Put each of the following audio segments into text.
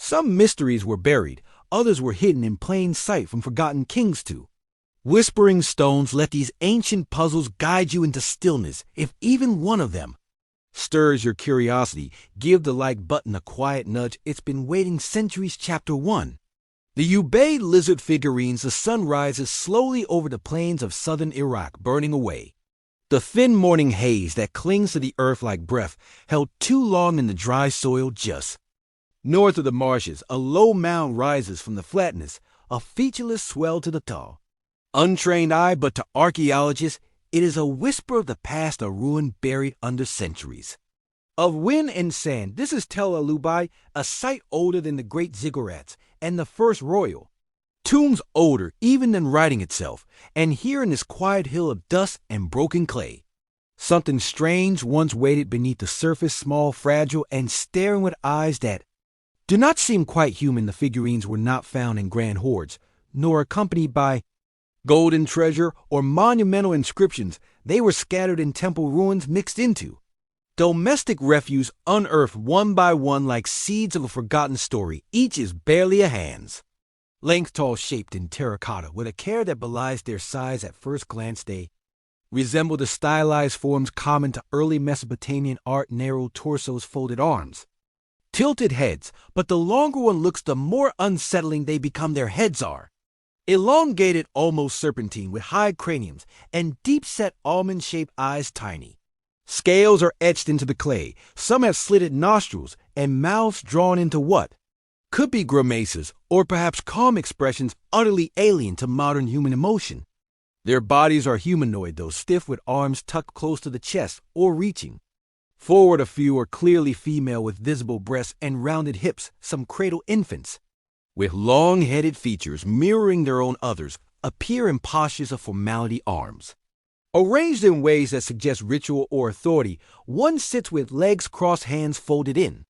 Some mysteries were buried, others were hidden in plain sight from forgotten kings too. Whispering stones, let these ancient puzzles guide you into stillness. If even one of them stirs your curiosity, give the like button a quiet nudge. It's been waiting centuries. Chapter 1. The Ubaid lizard figurines. The sun rises slowly over the plains of southern Iraq, burning away. The thin morning haze that clings to the earth like breath, held too long in the dry soil. Just north of the marshes, a low mound rises from the flatness, a featureless swell to the tall, untrained eye, but to archaeologists, it is a whisper of the past, a ruin buried under centuries of wind and sand. This is Tel El-Ubaid, a site older than the great ziggurats and the first royal tombs, older even than writing itself. And here in this quiet hill of dust and broken clay, something strange once waited beneath the surface, small, fragile, and staring with eyes that do not seem quite human. The figurines were not found in grand hoards, nor accompanied by golden treasure or monumental inscriptions. They were scattered in temple ruins, mixed into domestic refuse, unearthed one by one like seeds of a forgotten story. Each is barely a hand's length tall, shaped in terracotta with a care that belies their size. At first glance they resemble the stylized forms common to early Mesopotamian art: narrow torsos, folded arms, tilted heads. But the longer one looks, the more unsettling they become. Their heads are elongated, almost serpentine, with high craniums and deep-set almond-shaped eyes. Tiny scales are etched into the clay. Some have slitted nostrils and mouths drawn into what could be grimaces or perhaps calm expressions utterly alien to modern human emotion. Their bodies are humanoid, though stiff, with arms tucked close to the chest or reaching forward. A few are clearly female with visible breasts and rounded hips. Some cradle infants with long-headed features mirroring their own. Others appear in postures of formality, arms arranged in ways that suggest ritual or authority. One sits with legs crossed, hands folded in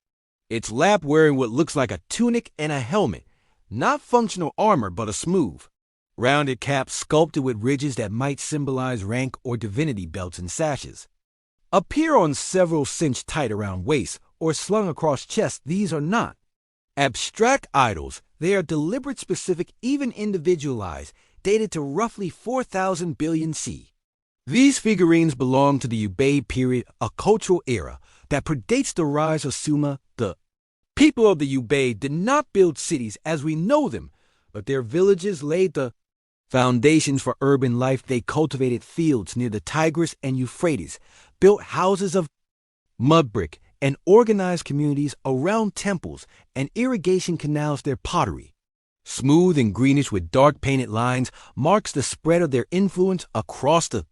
its lap, wearing what looks like a tunic and a helmet. Not functional armor, but a smooth, rounded cap sculpted with ridges that might symbolize rank or divinity. Belts and sashes appear on several, cinched tight around waist or slung across chest. These are not abstract idols. They are deliberate, specific, even individualized, dated to roughly 4,000 billion C. These figurines belong to the Ubaid period, a cultural era that predates the rise of Sumer. The people of the Ubaid did not build cities as we know them, but their villages laid the foundations for urban life. They cultivated fields near the Tigris and Euphrates, built houses of mud brick, and organized communities around temples and irrigation canals. Their pottery, smooth and greenish with dark painted lines, marks the spread of their influence across the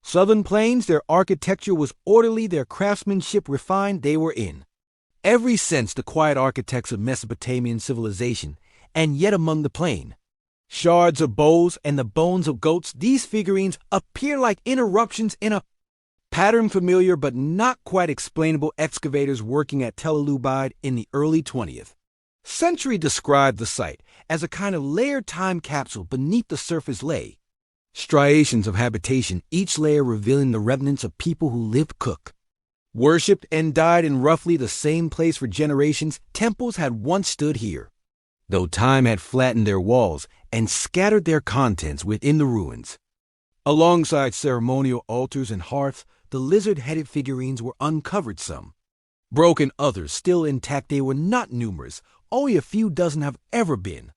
southern plains. Their architecture was orderly, their craftsmanship refined. They were in every sense the quiet architects of Mesopotamian civilization. And yet among the plain shards of bowls and the bones of goats, these figurines appear like interruptions in a pattern familiar but not quite explainable. Excavators working at Tel El-Ubaid in the early 20th century described the site as a kind of layered time capsule. Beneath the surface lay striations of habitation, each layer revealing the remnants of people who lived, cooked, worshipped, and died in roughly the same place for generations. Temples had once stood here, though time had flattened their walls and scattered their contents within the ruins. Alongside ceremonial altars and hearths, the lizard-headed figurines were uncovered, some broken, others still intact. They were not numerous, only a few dozen have ever been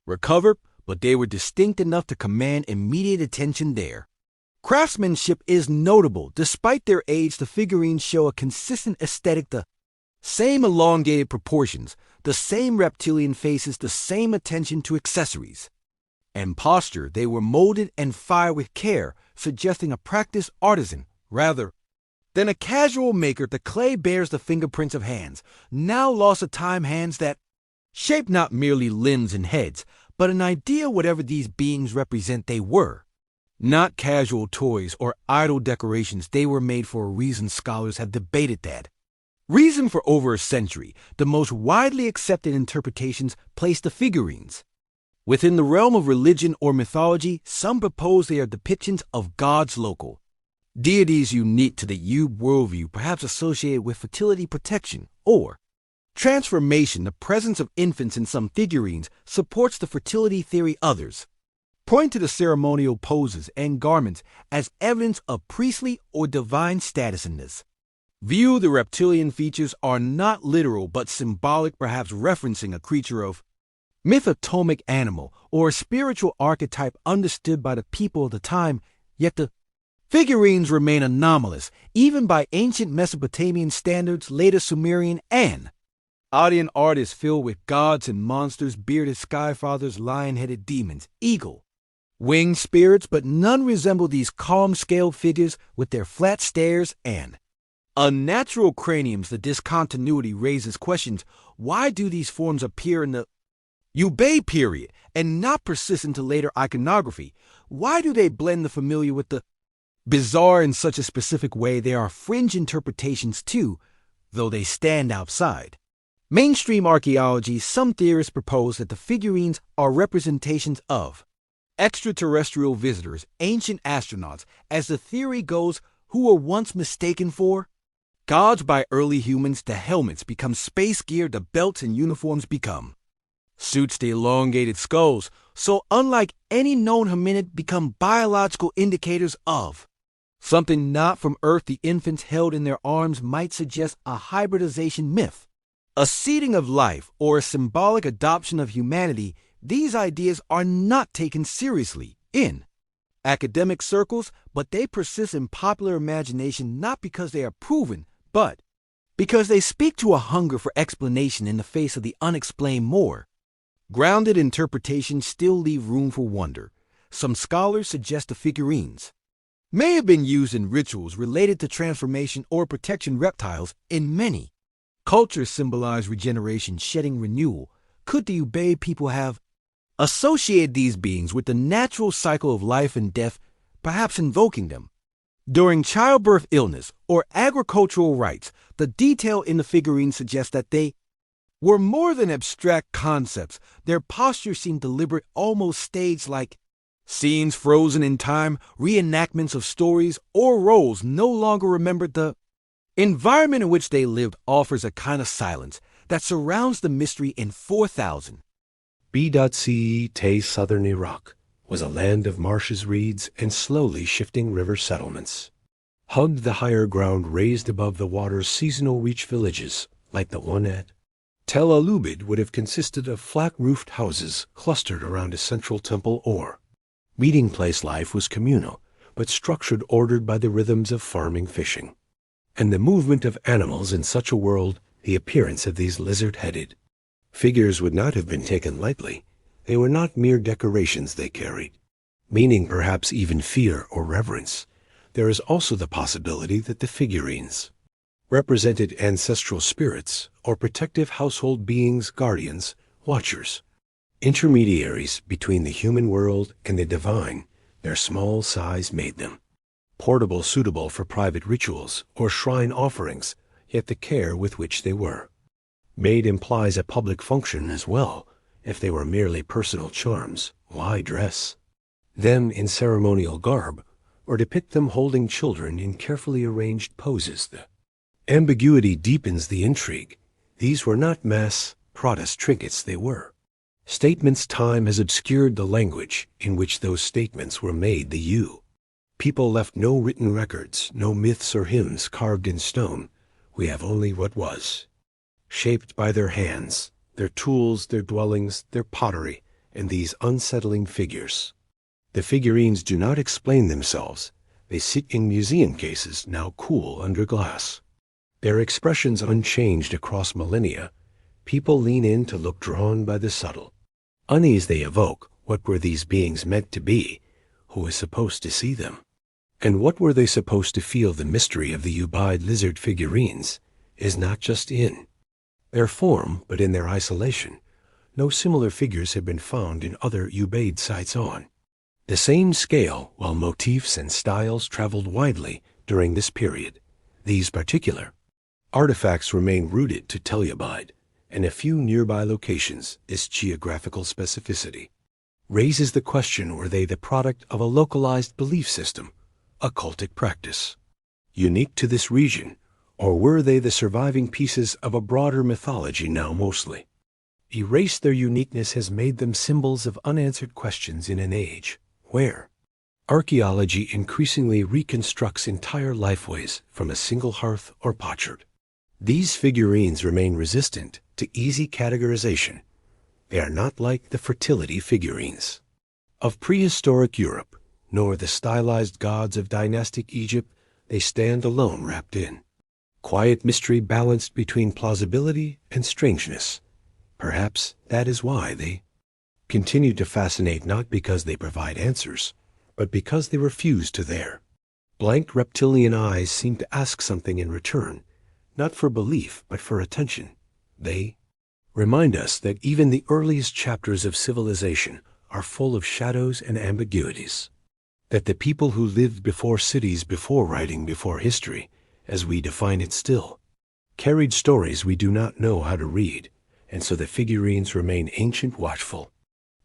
recovered, but they were distinct enough to command immediate attention. Their craftsmanship is notable. Despite their age, the figurines show a consistent aesthetic, the same elongated proportions, the same reptilian faces, the same attention to accessories and posture. They were molded and fired with care, suggesting a practiced artisan rather than a casual maker. The clay bears the fingerprints of hands, now lost to time, hands that shape not merely limbs and heads, but an idea. Whatever these beings represent, they were not casual toys or idle decorations. They were made for a reason. Scholars have debated that reason for over a century. The most widely accepted interpretations place the figurines within the realm of religion or mythology. Some propose they are depictions of gods, local deities unique to the Ub worldview, perhaps associated with fertility, protection, or Transformation, the presence of infants in some figurines, supports the fertility theory others point to the ceremonial poses and garments as evidence of priestly or divine status in this. View the reptilian features are not literal but symbolic, perhaps referencing a creature of mythotomic animal or a spiritual archetype understood by the people of the time, yet the figurines remain anomalous, even by ancient Mesopotamian standards, later Sumerian and Akkadian art is filled with gods and monsters, bearded skyfathers, lion-headed demons, eagle, winged spirits, but none resemble these calm-scaled figures with their flat stares and unnatural craniums. The discontinuity raises questions. Why do these forms appear in the Ubaid period and not persist into later iconography? Why do they blend the familiar with the bizarre in such a specific way? There are fringe interpretations too, though they stand outside mainstream archaeology. Some theorists propose that the figurines are representations of extraterrestrial visitors, ancient astronauts, as the theory goes, who were once mistaken for gods by early humans. The helmets become space gear, the belts and uniforms become suits, the elongated skulls, so unlike any known hominid, become biological indicators of something not from Earth. The infants held in their arms might suggest a hybridization myth, a seeding of life, or a symbolic adoption of humanity. These ideas are not taken seriously in academic circles, but they persist in popular imagination not because they are proven, but because they speak to a hunger for explanation in the face of the unexplained. More grounded interpretations still leave room for wonder. Some scholars suggest the figurines may have been used in rituals related to transformation or protection. Reptiles in many cultures symbolize regeneration, shedding, renewal. Could the Ubaid people have associated these beings with the natural cycle of life and death, perhaps invoking them during childbirth, illness, or agricultural rites? The detail in the figurines suggests that they were more than abstract concepts. Their posture seemed deliberate, almost stage-like scenes frozen in time, reenactments of stories or roles no longer remembered. The environment in which they lived offers a kind of silence that surrounds the mystery. In 4000 B.C. Tay, southern Iraq, was a land of marshes, reeds, and slowly shifting river settlements. Hugged the higher ground raised above the water's seasonal reach villages, like the one at Tel Ubaid, would have consisted of flat-roofed houses clustered around a central temple or meeting place. Life was communal, but structured, ordered by the rhythms of farming, fishing, and the movement of animals. In such a world, the appearance of these lizard-headed figures would not have been taken lightly. They were not mere decorations. They carried meaning, perhaps even fear or reverence. There is also the possibility that the figurines represented ancestral spirits or protective household beings, guardians, watchers, intermediaries between the human world and the divine. Their small size made them portable, suitable for private rituals or shrine offerings, yet the care with which they were made implies a public function as well. If they were merely personal charms, why dress them in ceremonial garb or depict them holding children in carefully arranged poses? The ambiguity deepens the intrigue. These were not mass protest trinkets. They were statements. Time has obscured the language in which those statements were made. The people left no written records, no myths or hymns carved in stone. We have only what was shaped by their hands, their tools, their dwellings, their pottery, and these unsettling figures. The figurines do not explain themselves. They sit in museum cases, now cool under glass. Their expressions unchanged across millennia. People lean in to look, drawn by the subtle unease they evoke. What were these beings meant to be? Who was supposed to see them? And what were they supposed to feel? The mystery of the Ubaid lizard figurines is not just in their form, but in their isolation. No similar figures have been found in other Ubaid sites on the same scale, while motifs and styles traveled widely during this period. These particular artifacts remain rooted to Tel Ubaid and a few nearby locations. This geographical specificity raises the question, were they the product of a localized belief system, a cultic practice unique to this region, Or were they the surviving pieces of a broader mythology now mostly? Erase their uniqueness has made them symbols of unanswered questions in an age where archaeology increasingly reconstructs entire lifeways from a single hearth or potsherd. These figurines remain resistant to easy categorization. They are not like the fertility figurines of prehistoric Europe, nor the stylized gods of dynastic Egypt. They stand alone, wrapped in quiet mystery balanced between plausibility and strangeness. Perhaps that is why they continue to fascinate, not because they provide answers, but because they refuse to. Their blank reptilian eyes seem to ask something in return, not for belief, but for attention. They remind us that even the earliest chapters of civilization are full of shadows and ambiguities, that the people who lived before cities, before writing, before history, as we define it still, carried stories we do not know how to read, and so the figurines remain ancient, watchful,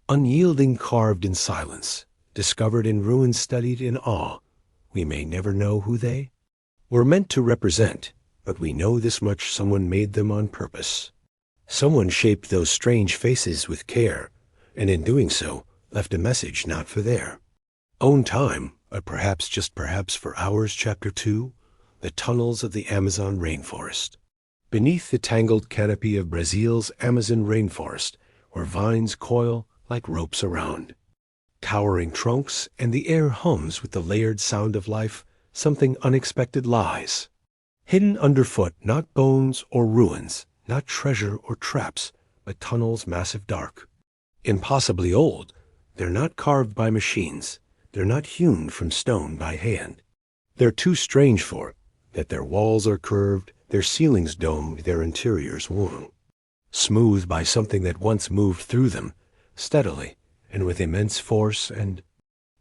unyielding, carved in silence, discovered in ruins, studied in awe. We may never know who they were meant to represent, but we know this much: someone made them on purpose. Someone shaped those strange faces with care, and in doing so, left a message not for their own time, but perhaps, just perhaps, for ours. Chapter 2: The Tunnels of the Amazon Rainforest. Beneath the tangled canopy of Brazil's Amazon rainforest, where vines coil like ropes around towering trunks, and the air hums with the layered sound of life, something unexpected lies hidden underfoot. Not bones or ruins, not treasure or traps, but tunnels massive, dark, impossibly old. They're not carved by machines. They're not hewn from stone by hand. They're too strange for it, that their walls are curved, their ceilings domed, their interiors worn smooth by something that once moved through them, steadily and with immense force, and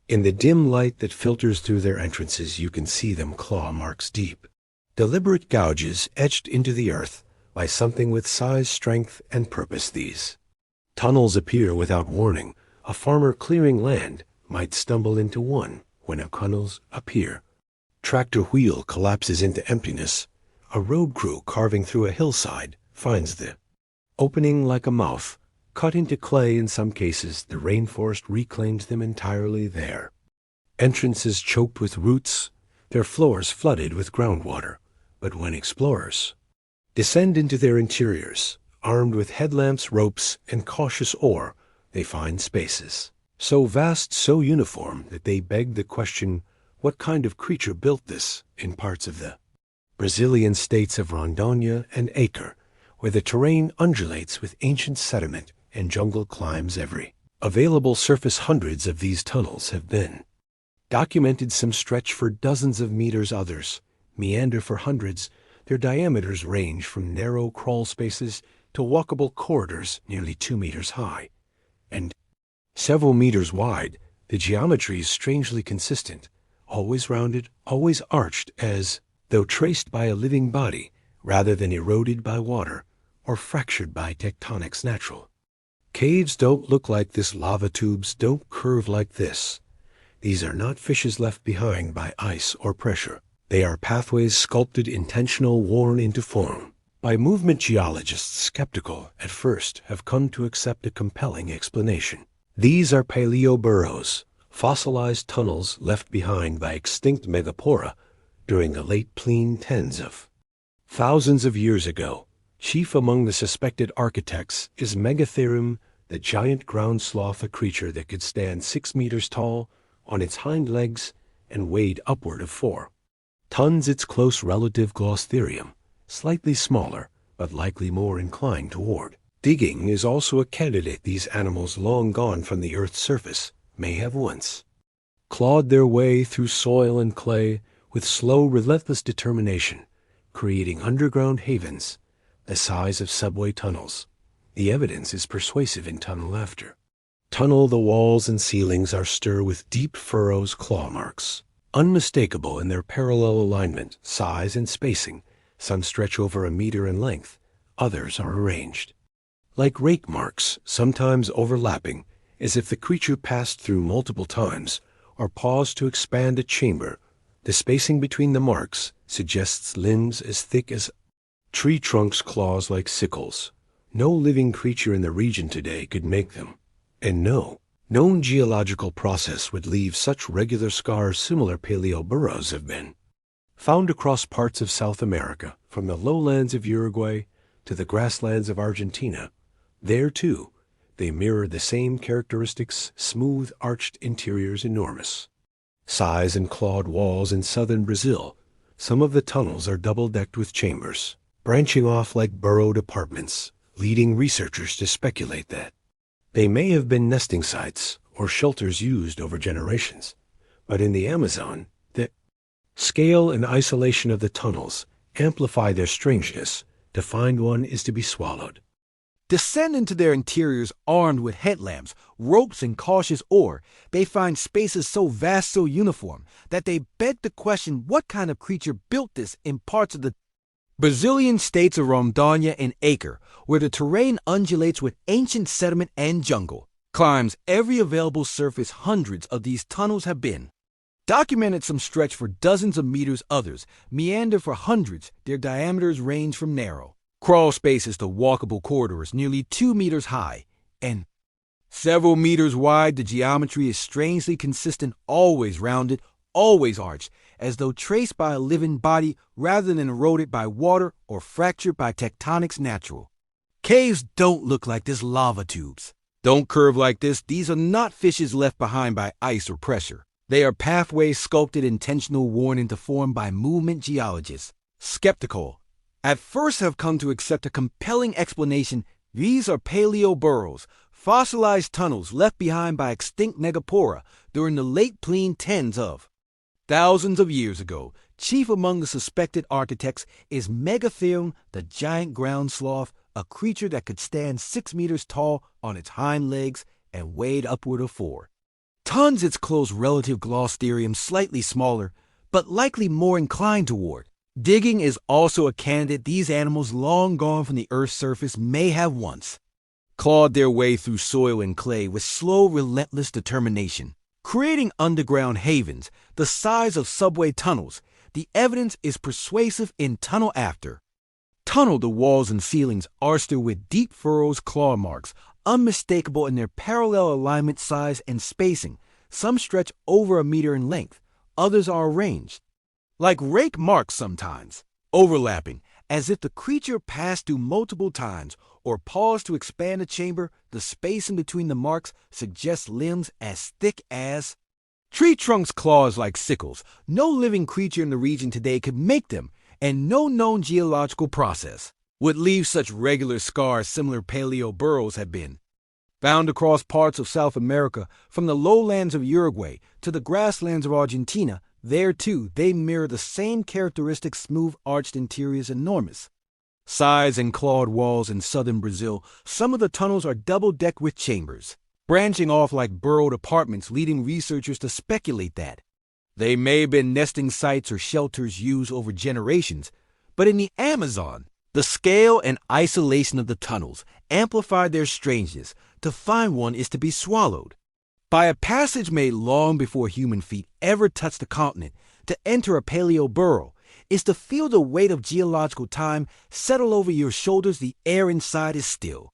in the dim light that filters through their entrances you can see them claw marks deep, deliberate gouges etched into the earth by something with size, strength, and purpose. These tunnels appear without warning. A farmer clearing land might stumble into one. When tunnels appear, tractor wheel collapses into emptiness. A road crew carving through a hillside finds the opening like a mouth, cut into clay. In some cases, the rainforest reclaims them entirely. Their entrances choked with roots, their floors flooded with groundwater. But when explorers descend into their interiors, armed with headlamps, ropes, and cautious oar, they find spaces so vast, so uniform, that they beg the question, what kind of creature built this? In parts of the Brazilian states of Rondônia and Acre, where the terrain undulates with ancient sediment and jungle climbs every available surface, hundreds of these tunnels have been documented. Some stretch for dozens of meters, others meander for hundreds. Their diameters range from narrow crawl spaces to walkable corridors nearly 2 meters high and several meters wide. The geometry is strangely consistent, always rounded, always arched, as though traced by a living body rather than eroded by water or fractured by tectonics. Natural caves don't look like this. Lava tubes don't curve like this. These are not fissures left behind by ice or pressure. They are pathways sculpted, intentional, worn into form by movement. Geologists, skeptical at first, have come to accept a compelling explanation. These are paleo-burrows, fossilized tunnels left behind by extinct megapora during the late Plein tens of thousands of years ago. Chief among the suspected architects is Megatherium, the giant ground sloth, a creature that could stand 6 meters tall on its hind legs and weighed upward of 4 tons. Its close relative Glosstherium, slightly smaller, but likely more inclined toward digging, is also a candidate. These animals, long gone from the Earth's surface, may have once clawed their way through soil and clay with slow, relentless determination, creating underground havens the size of subway tunnels. The evidence is persuasive in tunnel after tunnel. The walls and ceilings are stir with deep furrows, claw marks, unmistakable in their parallel alignment, size, and spacing. Some stretch over 1 meter in length, others are arranged like rake marks, sometimes overlapping, as if the creature passed through multiple times or paused to expand a chamber. The spacing between the marks suggests limbs as thick as tree trunks, claws like sickles. No living creature in the region today could make them. And no known geological process would leave such regular scars similar paleoburrows have been. Found across parts of South America, from the lowlands of Uruguay to the grasslands of Argentina, there too, they mirror the same characteristics: smooth, arched interiors, enormous size, and clawed walls. In southern Brazil, some of the tunnels are double-decked with chambers, branching off like burrowed apartments, leading researchers to speculate that they may have been nesting sites or shelters used over generations. But in the Amazon, the scale and isolation of the tunnels amplify their strangeness. To find one is to be swallowed. Descend into their interiors armed with headlamps, ropes, and cautious oar. They find spaces so vast, so uniform, that they beg the question what kind of creature built this in parts of the Brazilian states of Rondônia and Acre, where the terrain undulates with ancient sediment and jungle. Climbs every available surface. Hundreds of these tunnels have been documented. Some stretch for dozens of meters, others meander for hundreds. Their diameters range from narrow crawl spaces to walkable corridors nearly 2 meters high and several meters wide. The geometry is strangely consistent, always rounded, always arched, as though traced by a living body rather than eroded by water or fractured by tectonics. Natural caves don't look like this. Lava tubes don't curve like this. These are not fissures left behind by ice or pressure. They are pathways sculpted, intentional, worn into form by movement. Geologists, skeptical at first, have come to accept a compelling explanation. These are paleoburrows, fossilized tunnels left behind by extinct Megapora during the late Plein tens of thousands of years ago. Chief among the suspected architects is Megatherium, the giant ground sloth, a creature that could stand 6 meters tall on its hind legs and weighed upward of 4 tons. Its close relative Glosterium slightly smaller, but likely more inclined toward digging is also a candidate. These animals, long gone from the Earth's surface, may have once clawed their way through soil and clay with slow, relentless determination, creating underground havens the size of subway tunnels. The evidence is persuasive. In tunnel after tunnel, the walls and ceilings are with deep furrows, claw marks, unmistakable in their parallel alignment, size, and spacing. Some stretch over a meter in length, others are arranged like rake marks, sometimes overlapping, as if the creature passed through multiple times or paused to expand a chamber. The space in between the marks suggests limbs as thick as tree trunks, claws like sickles. No living creature in the region today could make them, and no known geological process would leave such regular scars. Similar paleoburrows have been found across parts of South America, from the lowlands of Uruguay to the grasslands of Argentina. There, too, they mirror the same characteristics: smooth, arched interiors, enormous size, and clawed walls. In southern Brazil, some of the tunnels are double-decked with chambers, branching off like burrowed apartments, leading researchers to speculate that they may have been nesting sites or shelters used over generations. But in the Amazon, the scale and isolation of the tunnels amplify their strangeness. To find one is to be swallowed by a passage made long before human feet ever touched the continent. To enter a paleoburrow is to feel the weight of geological time settle over your shoulders. The air inside is still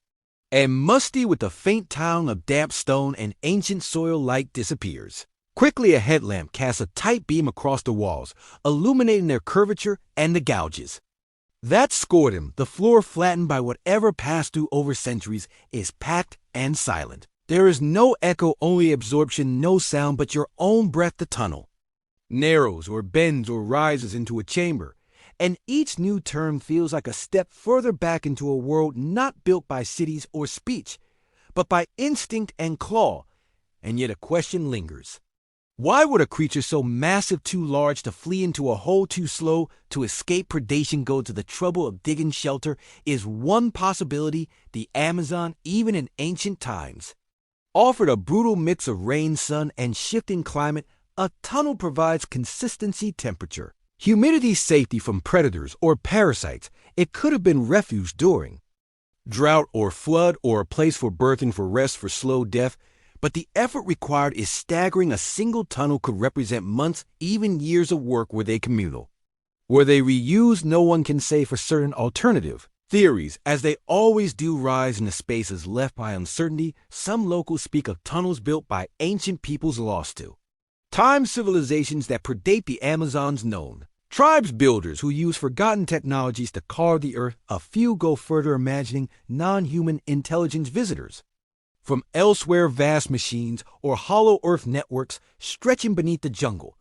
and musty, with the faint tang of damp stone and ancient soil. Light disappears quickly. A headlamp casts a tight beam across the walls, illuminating their curvature and the gouges that scored him. The floor, flattened by whatever passed through over centuries, is packed and silent. There is no echo, only absorption, no sound but your own breath. The tunnel narrows or bends or rises into a chamber, and each new turn feels like a step further back into a world not built by cities or speech, but by instinct and claw. And yet a question lingers. Why would a creature so massive, too large to flee into a hole, too slow to escape predation, go to the trouble of digging shelter? Is one possibility. The Amazon, even in ancient times, offered a brutal mix of rain, sun, and shifting climate. A tunnel provides consistency, temperature, humidity, safety from predators or parasites. It could have been refuge during drought or flood, or a place for birthing, for rest, for slow death. But the effort required is staggering. A single tunnel could represent months, even years of work were they communal. Were they reused, no one can say for certain. Alternative theories, as they always do, rise in the spaces left by uncertainty. Some locals speak of tunnels built by ancient peoples lost to time civilizations that predate the Amazon's known. Tribes builders who use forgotten technologies to carve the earth. A few go further, imagining non-human intelligence visitors from elsewhere, vast machines or hollow earth networks stretching beneath the jungle.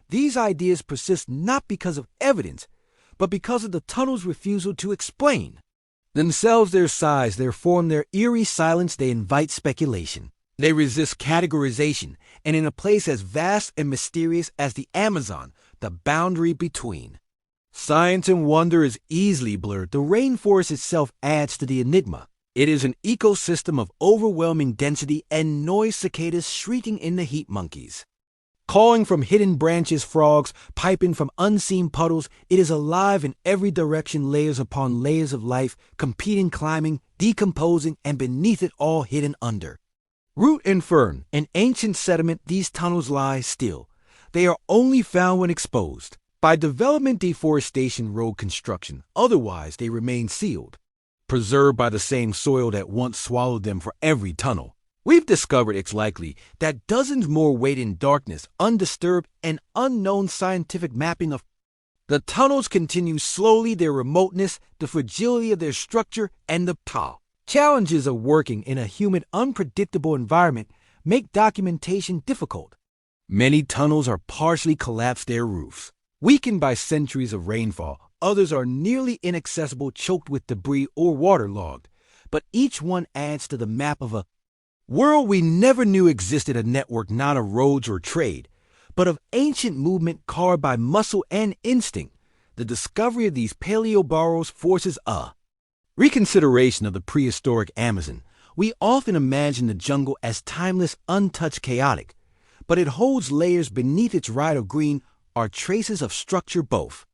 These ideas persist not because of evidence, but because of the tunnel's refusal to explain themselves, their size, their form, their eerie silence. They invite speculation. They resist categorization, and in a place as vast and mysterious as the Amazon, the boundary between science and wonder is easily blurred. The rainforest itself adds to the enigma. It is an ecosystem of overwhelming density and noise, cicadas shrieking in the heat, monkeys calling from hidden branches, frogs piping from unseen puddles. It is alive in every direction, layers upon layers of life, competing, climbing, decomposing, and beneath it all, hidden under root and fern and ancient sediment, these tunnels lie still. They are only found when exposed by development, deforestation, road construction. Otherwise, they remain sealed, preserved by the same soil that once swallowed them. For every tunnel we've discovered, it's likely that dozens more wait in darkness, undisturbed, and unknown. Scientific mapping of the tunnels continues slowly, their remoteness, the fragility of their structure, and the challenges of working in a humid, unpredictable environment make documentation difficult. Many tunnels are partially collapsed, their roofs weakened by centuries of rainfall. Others are nearly inaccessible, choked with debris or waterlogged. But each one adds to the map of a world we never knew existed, a network not of roads or trade, but of ancient movement carved by muscle and instinct. The discovery of these paleoburrows forces a reconsideration of the prehistoric Amazon. We often imagine the jungle as timeless, untouched, chaotic, but it holds layers. Beneath its ride of green are traces of structure. Both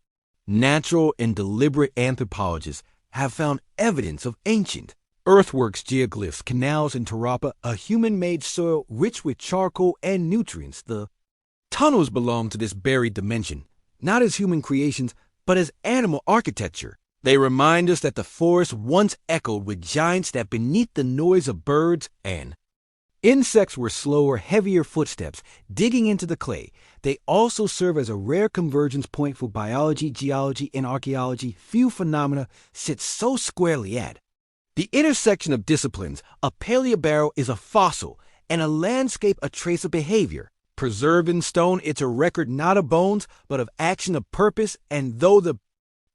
natural and deliberate anthropologists have found evidence of ancient earthworks, geoglyphs, canals, and tarapa, a human-made soil rich with charcoal and nutrients. The tunnels belong to this buried dimension, not as human creations, but as animal architecture. They remind us that the forest once echoed with giants, that beneath the noise of birds and insects were slower, heavier footsteps digging into the clay. They also serve as a rare convergence point for biology, geology, and archaeology. Few phenomena sit so squarely at the intersection of disciplines. A paleoburrow is a fossil, and a landscape a trace of behavior. Preserved in stone, it's a record not of bones, but of action, of purpose. And though the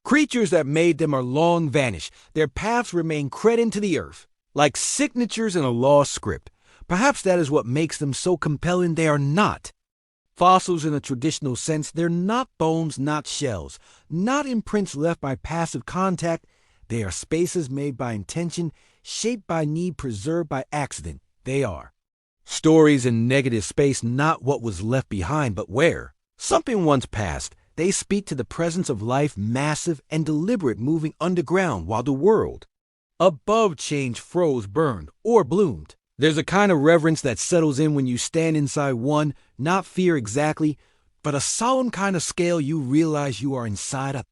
creatures that made them are long vanished, their paths remain cut into the earth, like signatures in a lost script. Perhaps that is what makes them so compelling. They are not fossils in a traditional sense. They're not bones, not shells, not imprints left by passive contact. They are spaces made by intention, shaped by need, preserved by accident. They are stories in negative space, not what was left behind, but where something once passed. They speak to the presence of life, massive and deliberate, moving underground while the world above changed, froze, burned, or bloomed. There's a kind of reverence that settles in when you stand inside one, not fear exactly, but a solemn kind of scale. You realize you are inside a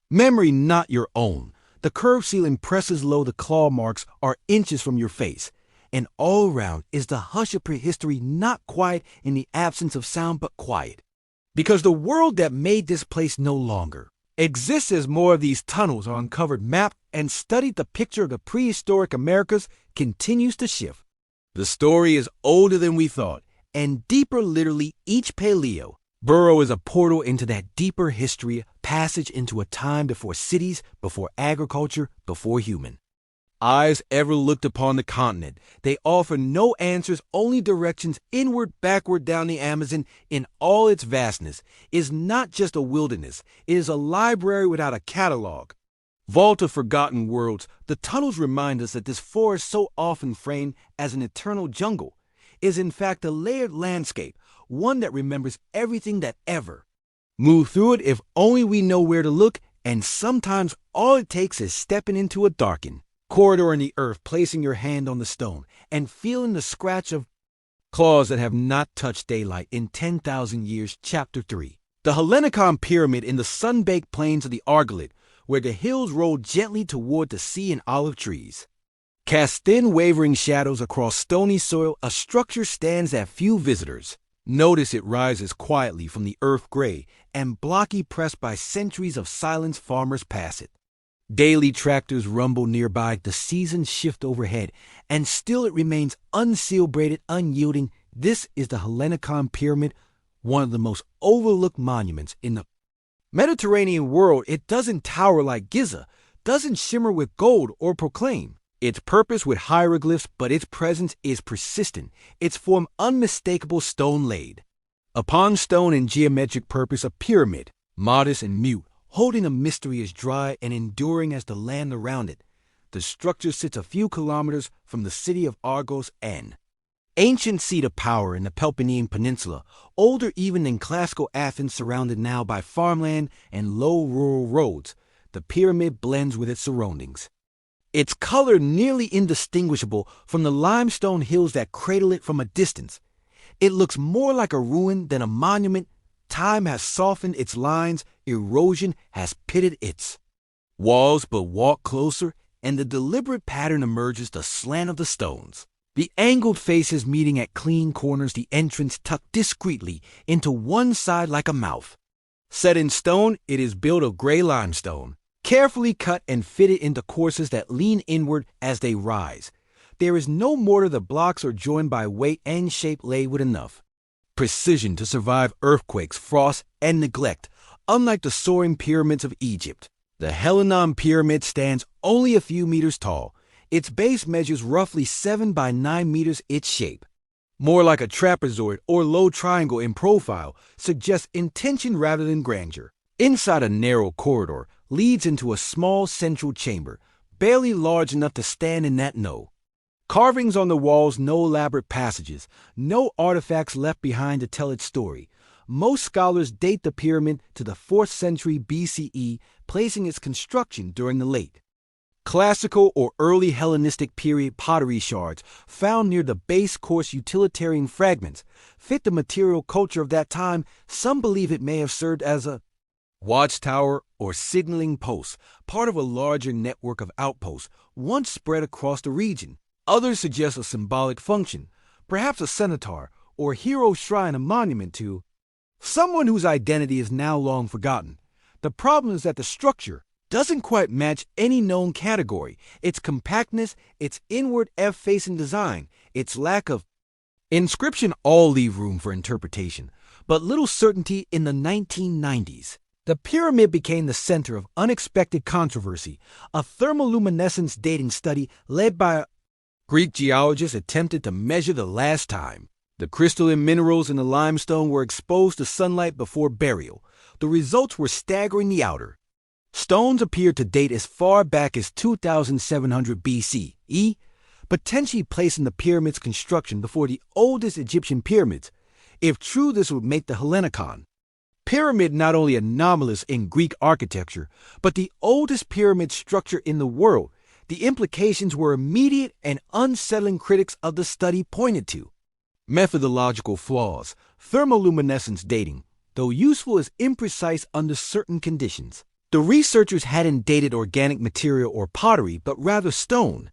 memory not your own. The curved ceiling presses low, the claw marks are inches from your face, and all around is the hush of prehistory, not quiet in the absence of sound, but quiet because the world that made this place no longer exists. As more of these tunnels are uncovered, mapped, and studied, the picture of the prehistoric Americas continues to shift. The story is older than we thought, and deeper. Literally, each paleo burrow is a portal into that deeper history, passage into a time before cities, before agriculture, before human eyes ever looked upon the continent. They offer no answers, only directions, inward, backward, down. The Amazon, in all its vastness, is not just a wilderness. It is a library without a catalog, vault of forgotten worlds. The tunnels remind us that this forest, so often framed as an eternal jungle, is in fact a layered landscape, one that remembers everything that ever moved through it, if only we know where to look. And sometimes all it takes is stepping into a darkened corridor in the earth, placing your hand on the stone, and feeling the scratch of claws that have not touched daylight in 10,000 years. Chapter 3. The Hellenikon pyramid in the sun-baked plains of the Argolid, where the hills roll gently toward the sea and olive trees. Cast thin wavering shadows across stony soil, a structure stands that few visitors notice. It rises quietly from the earth gray and blocky, pressed by centuries of silence. Farmers pass it. Daily tractors rumble nearby, the seasons shift overhead, and still it remains uncelebrated, unyielding. This is the Hellenikon pyramid, one of the most overlooked monuments in the Mediterranean world. It doesn't tower like Giza, doesn't shimmer with gold or proclaim its purpose with hieroglyphs, but its presence is persistent, its form unmistakable. Stone laid upon stone in geometric purpose, a pyramid, modest and mute, holding a mystery as dry and enduring as the land around it. The structure sits a few kilometers from the city of Argos, an ancient seat of power in the Peloponnesian Peninsula, older even than classical Athens, surrounded now by farmland and low rural roads. The pyramid blends with its surroundings, its color nearly indistinguishable from the limestone hills that cradle it from a distance. It looks more like a ruin than a monument. Time has softened its lines, erosion has pitted its walls, but walk closer, and the deliberate pattern emerges: the slant of the stones, the angled faces meeting at clean corners, the entrance tucked discreetly into one side like a mouth. Set in stone, it is built of gray limestone, carefully cut and fitted into courses that lean inward as they rise. There is no mortar. The blocks are joined by weight and shape, laid with enough precision to survive earthquakes, frost, and neglect. Unlike the soaring pyramids of Egypt, the Hellenikon pyramid stands only a few meters tall. Its base measures roughly 7 by 9 meters. Its shape, more like a trapezoid or low triangle in profile, suggests intention rather than grandeur. Inside, a narrow corridor leads into a small central chamber, barely large enough to stand in that no carvings on the walls, no elaborate passages, no artifacts left behind to tell its story. Most scholars date the pyramid to the 4th century BCE, placing its construction during the late Classical or early Hellenistic period. Pottery shards found near the base, coarse utilitarian fragments, fit the material culture of that time. Some believe it may have served as a watchtower or signaling post, part of a larger network of outposts once spread across the region. Others suggest a symbolic function, perhaps a centaur or hero shrine, a monument to someone whose identity is now long forgotten. The problem is that the structure doesn't quite match any known category. Its compactness, its inward F-facing design, its lack of inscription all leave room for interpretation, but little certainty. In the 1990s, the pyramid became the center of unexpected controversy. A thermoluminescence dating study led by a Greek geologist attempted to measure the last time the crystalline minerals in the limestone were exposed to sunlight before burial. The results were staggering. The outer stones appeared to date as far back as 2700 BCE, potentially placing the pyramid's construction before the oldest Egyptian pyramids. If true, this would make the Hellenikon pyramid not only anomalous in Greek architecture, but the oldest pyramid structure in the world. The implications were immediate and unsettling. Critics of the study pointed to methodological flaws. Thermoluminescence dating, though useful, is imprecise under certain conditions. The researchers hadn't dated organic material or pottery, but rather stone,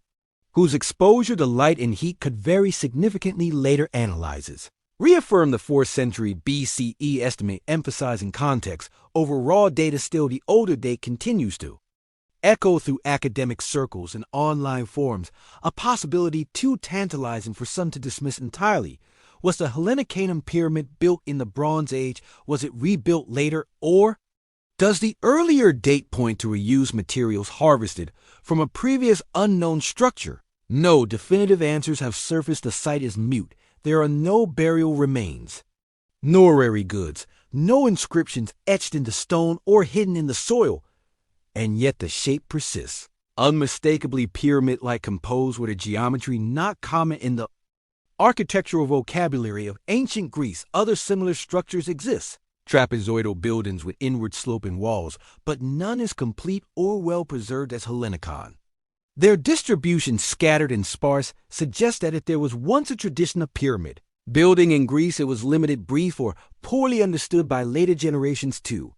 whose exposure to light and heat could vary significantly. Later analyses reaffirmed the 4th century BCE estimate, emphasizing context over raw data. Still, the older date continues to echo through academic circles and online forums, a possibility too tantalizing for some to dismiss entirely. Was the Hellenikon pyramid built in the Bronze Age? Was it rebuilt later? Or does the earlier date point to reused materials harvested from a previous unknown structure? No definitive answers have surfaced. The site is mute. There are no burial remains, no horary goods, no inscriptions etched into stone or hidden in the soil. And yet the shape persists, unmistakably pyramid-like, composed with a geometry not common in the architectural vocabulary of ancient Greece. Other similar structures exist, trapezoidal buildings with inward-sloping walls, but none as complete or well-preserved as Hellenikon. Their distribution, scattered and sparse, suggests that if there was once a tradition of pyramid Building in Greece, it was limited, brief, or poorly understood by later generations too.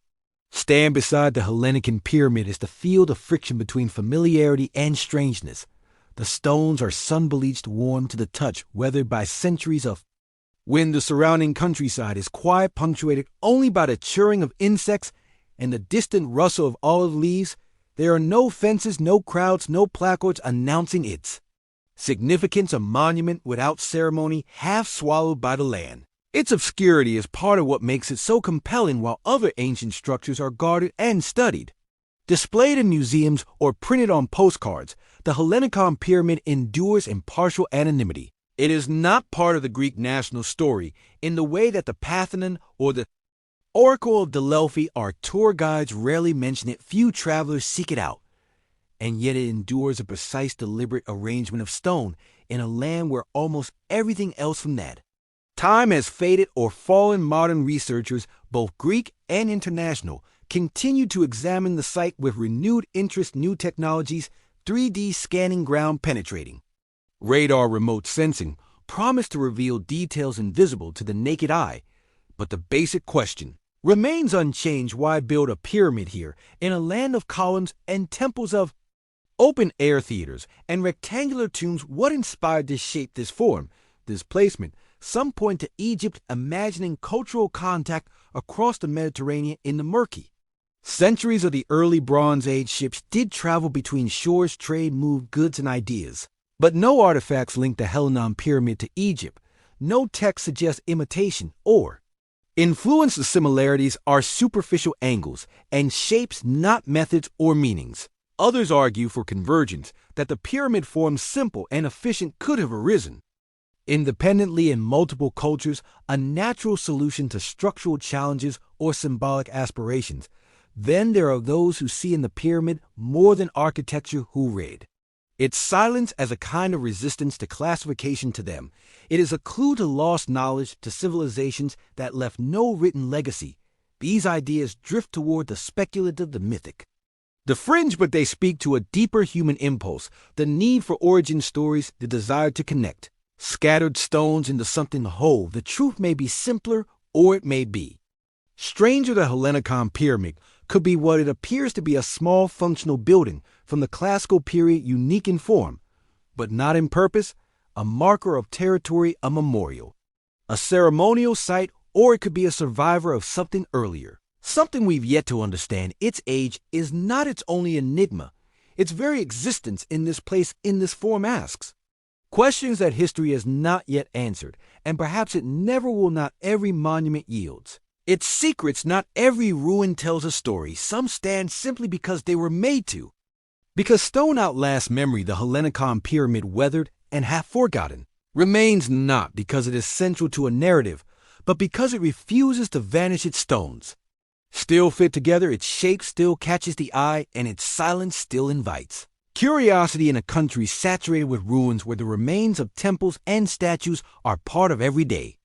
Stand beside the Hellenikon pyramid is the field of friction between familiarity and strangeness. The stones are sun-bleached, warm to the touch, weathered by centuries of when the surrounding countryside is quiet, punctuated only by the chirring of insects and the distant rustle of olive leaves. There are no fences, no crowds, no placards announcing its significance, a monument without ceremony, half swallowed by the land. Its obscurity is part of what makes it so compelling, while other ancient structures are guarded and studied. Displayed in museums or printed on postcards, the Hellenikon pyramid endures in partial anonymity. It is not part of the Greek national story in the way that the Parthenon or the Oracle of Delphi are. Tour guides rarely mention it, few travelers seek it out. And yet it endures a precise, deliberate arrangement of stone in a land where almost everything else from that time has faded or fallen. Modern researchers, both Greek and international, continue to examine the site with renewed interest. New technologies, 3D scanning, ground penetrating radar, remote sensing, promise to reveal details invisible to the naked eye. But the basic question remains unchanged: why build a pyramid here in a land of columns and temples, of open-air theaters and rectangular tombs? What inspired this shape, this form, this placement? Some point to Egypt, imagining cultural contact across the Mediterranean in the murky centuries of the early Bronze Age. Ships did travel between shores, trade, moved goods and ideas. But no artifacts link the Hellenikon pyramid to Egypt. No text suggests imitation or influence. The similarities are superficial angles and shapes, not methods or meanings. Others argue for convergence, that the pyramid form, simple and efficient, could have arisen independently in multiple cultures, a natural solution to structural challenges or symbolic aspirations. Then there are those who see in the pyramid more than architecture, who read its silence as a kind of resistance to classification. To them, it is a clue to lost knowledge, to civilizations that left no written legacy. These ideas drift toward the speculative, the mythic, the fringe, but they speak to a deeper human impulse, the need for origin stories, the desire to connect scattered stones into something whole. The truth may be simpler, or it may be stranger. The Hellenikon pyramid could be what it appears to be: a small, functional building from the classical period, unique in form, but not in purpose, a marker of territory, a memorial, a ceremonial site, or it could be a survivor of something earlier, something we've yet to understand. Its age is not its only enigma. Its very existence in this place, in this form, asks questions that history has not yet answered, and perhaps it never will. Not every monument yields its secrets, not every ruin tells a story. Some stand simply because they were made to. Because stone outlasts memory, the Hellenikon pyramid, weathered and half forgotten, remains not because it is central to a narrative, but because it refuses to vanish. Its stones still fit together, its shape still catches the eye, and its silence still invites curiosity in a country saturated with ruins, where the remains of temples and statues are part of everyday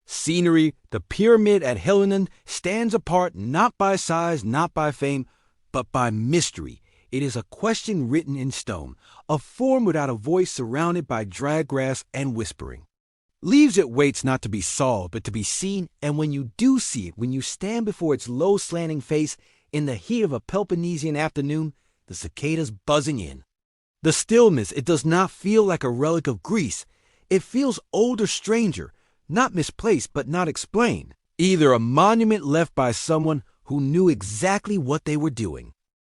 scenery. The pyramid at Hellenikon stands apart, not by size, not by fame, but by mystery. It is a question written in stone, a form without a voice, surrounded by dry grass and whispering leaves. It waits not to be solved, but to be seen. And when you do see it, when you stand before its low slanting face in the heat of a Peloponnesian afternoon, the cicadas buzzing in the stillness, it does not feel like a relic of Greece. It feels older, stranger, not misplaced, but not explained. Either a monument left by someone who knew exactly what they were doing,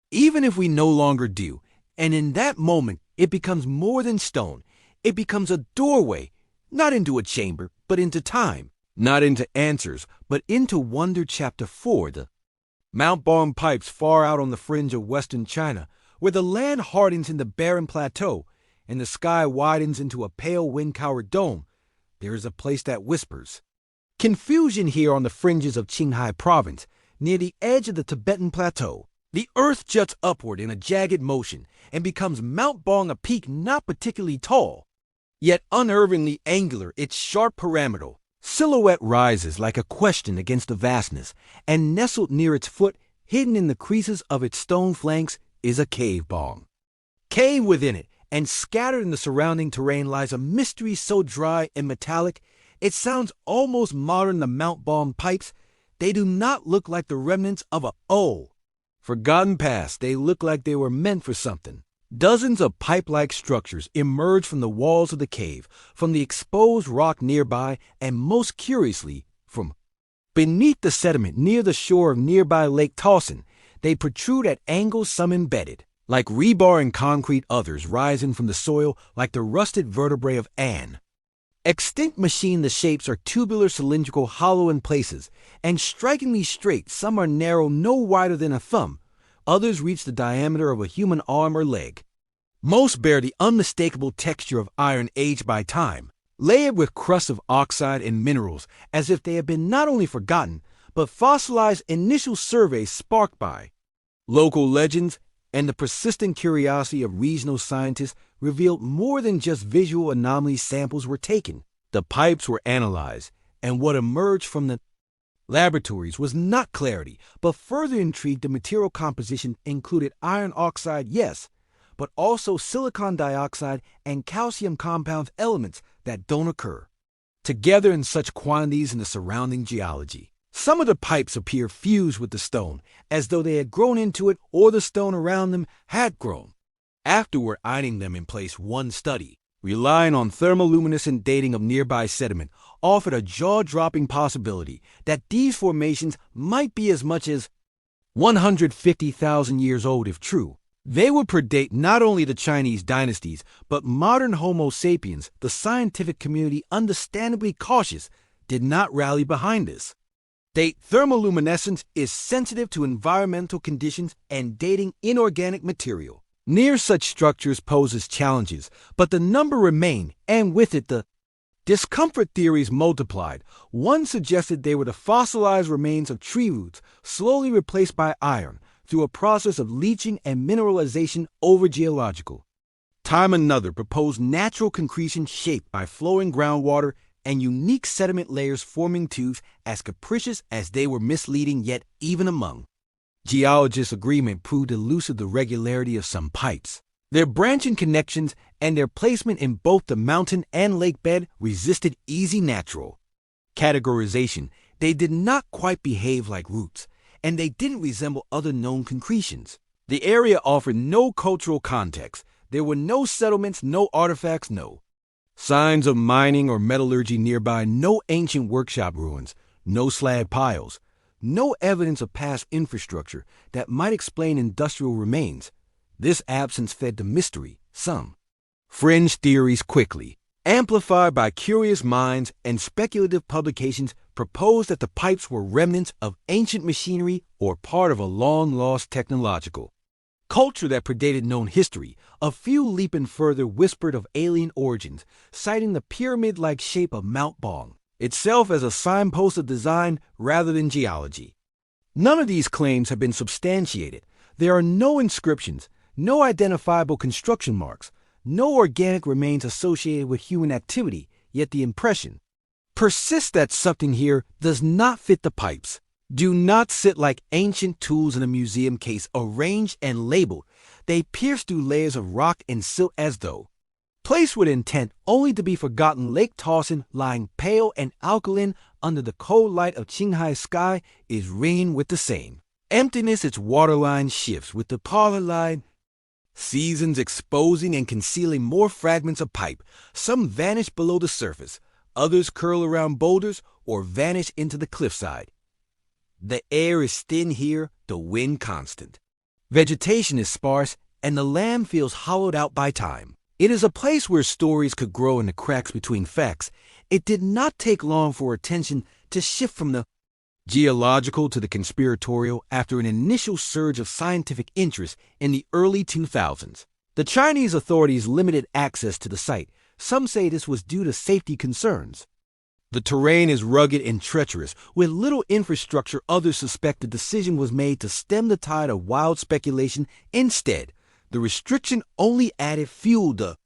even if we no longer do. And in that moment, it becomes more than stone. It becomes a doorway, not into a chamber, but into time. Not into answers, but into wonder. Chapter 4. The Mount Bong pipes far out on the fringe of western China, where the land hardens in the barren plateau, and the sky widens into a pale wind-cowered dome. There is a place that whispers confusion here on the fringes of Qinghai province, near the edge of the Tibetan plateau. The earth juts upward in a jagged motion and becomes Mount Bong, a peak not particularly tall, yet unerringly angular. Its sharp pyramidal silhouette rises like a question against the vastness, and nestled near its foot, hidden in the creases of its stone flanks, is a cave bong. Cave within it, and scattered in the surrounding terrain, lies a mystery so dry and metallic It sounds almost modern. The Mount Baum pipes, they do not look like the remnants of forgotten past. They look like they were meant for something. Dozens of pipe-like structures emerge from the walls of the cave, from the exposed rock nearby, and most curiously, from beneath the sediment near the shore of nearby Lake Towson. They protrude at angles, some embedded, like rebar in concrete, others rising from the soil like the rusted vertebrae of an extinct machine. The shapes are tubular, cylindrical, hollow in places, and strikingly straight. Some are narrow, no wider than a thumb. Others reach the diameter of a human arm or leg. Most bear the unmistakable texture of iron aged by time, layered with crusts of oxide and minerals, as if they have been not only forgotten, but fossilized. Initial surveys sparked by local legends and the persistent curiosity of regional scientists revealed more than just visual anomalies. Samples were taken, the pipes were analyzed, and what emerged from the laboratories was not clarity, but further intrigue. The material composition included iron oxide, yes, but also silicon dioxide and calcium compounds, elements that don't occur together in such quantities in the surrounding geology. Some of the pipes appear fused with the stone, as though they had grown into it or the stone around them had grown. Afterward, ironing them in place, one study, relying on thermoluminescent dating of nearby sediment, offered a jaw-dropping possibility that these formations might be as much as 150,000 years old if true. They would predate not only the Chinese dynasties, but modern Homo sapiens. The scientific community, understandably cautious, did not rally behind this. Thermoluminescence is sensitive to environmental conditions and dating inorganic material. Near such structures poses challenges, but the number remained, and with it the discomfort. Theories multiplied. One suggested they were the fossilized remains of tree roots, slowly replaced by iron through a process of leaching and mineralization over geological time. Another proposed natural concretion shaped by flowing groundwater and unique sediment layers forming tubes. As capricious as they were misleading, yet even among geologists, agreement proved elusive. The regularity of some pipes, their branching connections, and their placement in both the mountain and lake bed resisted easy natural categorization. They did not quite behave like roots, and they didn't resemble other known concretions. The area offered no cultural context. There were no settlements, no artifacts, no signs of mining or metallurgy nearby, no ancient workshop ruins, no slag piles, no evidence of past infrastructure that might explain industrial remains. This absence fed to mystery. Some fringe theories, quickly amplified by curious minds and speculative publications, proposed that the pipes were remnants of ancient machinery or part of a long-lost technological culture that predated known history. A few, leaping further, whispered of alien origins, citing the pyramid-like shape of Mount Baigong itself as a signpost of design rather than geology. None of these claims have been substantiated. There are no inscriptions, no identifiable construction marks, no organic remains associated with human activity, yet the impression persists that something here does not fit. The pipes do not sit like ancient tools in a museum case, arranged and labeled. They pierce through layers of rock and silt as though placed with intent, only to be forgotten. Lake Towson, lying pale and alkaline under the cold light of Qinghai's sky, is ringing with the same emptiness. Its waterline shifts with the polar line, seasons exposing and concealing more fragments of pipe. Some vanish below the surface, others curl around boulders or vanish into the cliffside. The air is thin here, the wind constant. Vegetation is sparse, and the land feels hollowed out by time. It is a place where stories could grow in the cracks between facts. It did not take long for attention to shift from the geological to the conspiratorial after an initial surge of scientific interest in the early 2000s. The Chinese authorities limited access to the site. Some say this was due to safety concerns. The terrain is rugged and treacherous, with little infrastructure. Others suspect the decision was made to stem the tide of wild speculation. Instead, the restriction only added fuel. The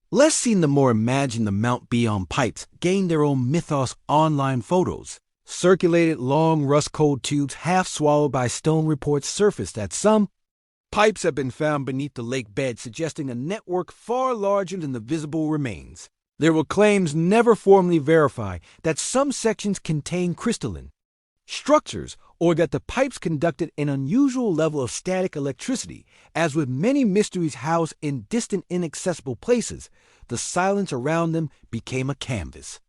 less seen, the more imagined. The Mount Baum pipes gained their own mythos. Online photos circulated, long rust-cold tubes half swallowed by stone. Reports surfaced that some pipes have been found beneath the lake bed, suggesting a network far larger than the visible remains. There were claims never formally verified that some sections contain crystalline structures or that the pipes conducted an unusual level of static electricity. As with many mysteries housed in distant, inaccessible places, the silence around them became a canvas.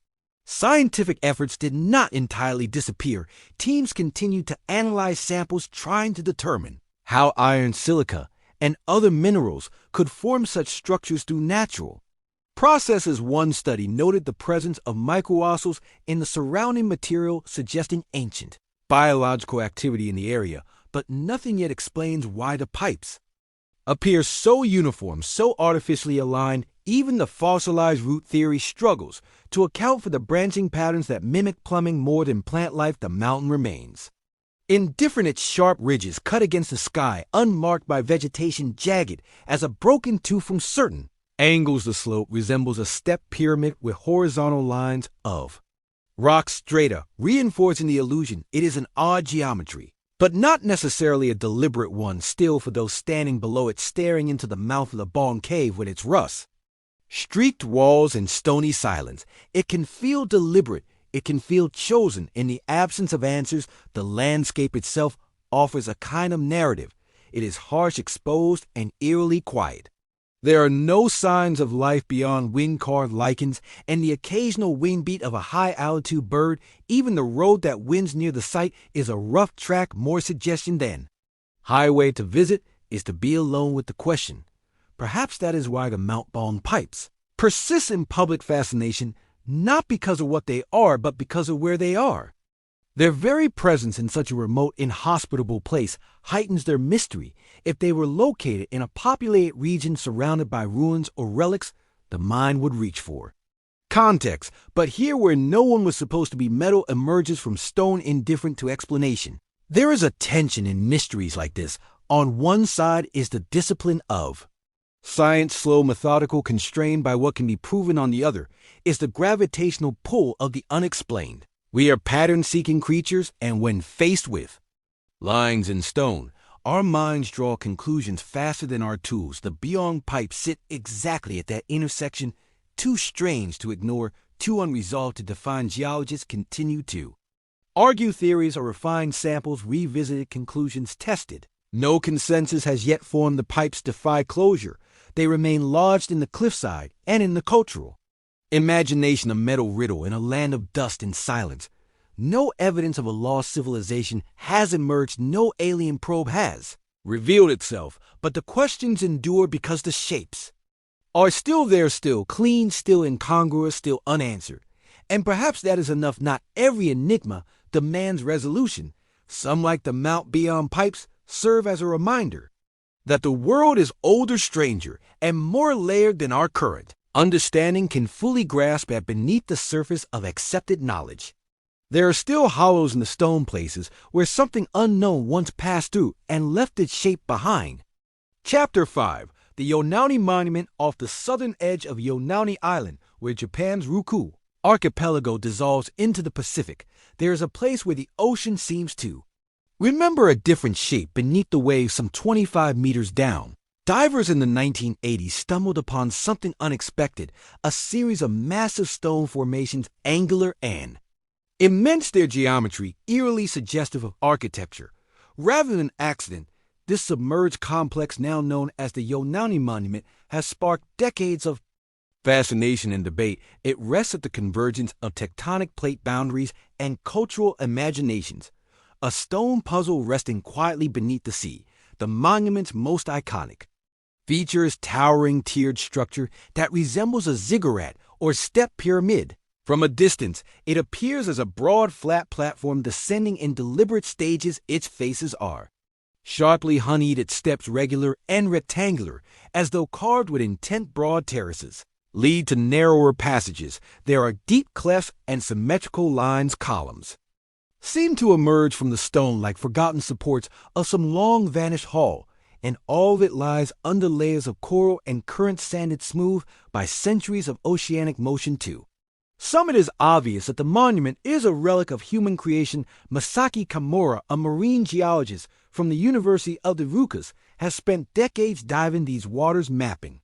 Scientific efforts did not entirely disappear. Teams continued to analyze samples trying to determine how iron, silica, and other minerals could form such structures through natural processes. One study noted the presence of microfossils in the surrounding material, suggesting ancient biological activity in the area, but nothing yet explains why the pipes appear so uniform, so artificially aligned. Even the fossilized root theory struggles to account for the branching patterns that mimic plumbing more than plant life. The mountain remains indifferent, its sharp ridges cut against the sky, unmarked by vegetation, jagged as a broken tooth from certain angles. The slope resembles a step pyramid with horizontal lines of rock strata, reinforcing the illusion it is an odd geometry, but not necessarily a deliberate one. Still, for those standing below it, staring into the mouth of the Baigong cave with its rust streaked walls and stony silence, it can feel deliberate, it can feel chosen. In the absence of answers, the landscape itself offers a kind of narrative. It is harsh, exposed, and eerily quiet. There are no signs of life beyond wind-carved lichens and the occasional wing beat of a high-altitude bird. Even the road that winds near the site is a rough track. More suggestion than highway to visit is to be alone with the question. Perhaps that is why the Mount Baigong pipes persist in public fascination, not because of what they are, but because of where they are. Their very presence in such a remote, inhospitable place heightens their mystery. If they were located in a populated region surrounded by ruins or relics, the mind would reach for context. But here, where no one was supposed to be, metal emerges from stone, indifferent to explanation. There is a tension in mysteries like this. On one side is the discipline of science, slow, methodical, constrained by what can be proven. On the other is the gravitational pull of the unexplained. We are pattern-seeking creatures, and when faced with lines in stone, our minds draw conclusions faster than our tools. The Baigong pipes sit exactly at that intersection, too strange to ignore, too unresolved to define. Geologists continue to argue theories or refine samples, revisited conclusions tested. No consensus has yet formed. The pipes defy closure. They remain lodged in the cliffside and in the cultural imagination, a metal riddle in a land of dust and silence. No evidence of a lost civilization has emerged. No alien probe has revealed itself. But the questions endure because the shapes are still there, still clean, still incongruous, still unanswered. And perhaps that is enough. Not every enigma demands resolution. Some, like the Mount Baigong pipes, serve as a reminder that the world is older, stranger, and more layered than our current understanding can fully grasp at beneath the surface of accepted knowledge. There are still hollows in the stone, places where something unknown once passed through and left its shape behind. Chapter 5. The Yonaguni Monument. Off the southern edge of Yonaguni Island, where Japan's Ryukyu archipelago dissolves into the Pacific, there is a place where the ocean seems to remember a different shape beneath the waves some 25 meters down. Divers in the 1980s stumbled upon something unexpected, a series of massive stone formations, angular and immense, their geometry eerily suggestive of architecture. Rather than accident, this submerged complex, now known as the Yonaguni Monument, has sparked decades of fascination and debate. It rests at the convergence of tectonic plate boundaries and cultural imaginations. A stone puzzle resting quietly beneath the sea, the monument's most iconic features towering tiered structure that resembles a ziggurat or step pyramid. From a distance, it appears as a broad, flat platform descending in deliberate stages. Its faces are sharply honeyed, its steps regular and rectangular, as though carved with intent. Broad terraces lead to narrower passages. There are deep clefts and symmetrical lines. Columns seem to emerge from the stone like forgotten supports of some long-vanished hall, and all of it lies under layers of coral and current, sanded smooth by centuries of oceanic motion too. Some, it is obvious that the monument is a relic of human creation. Masaki Kamura, a marine geologist from the University of the Ryukyu, has spent decades diving these waters, mapping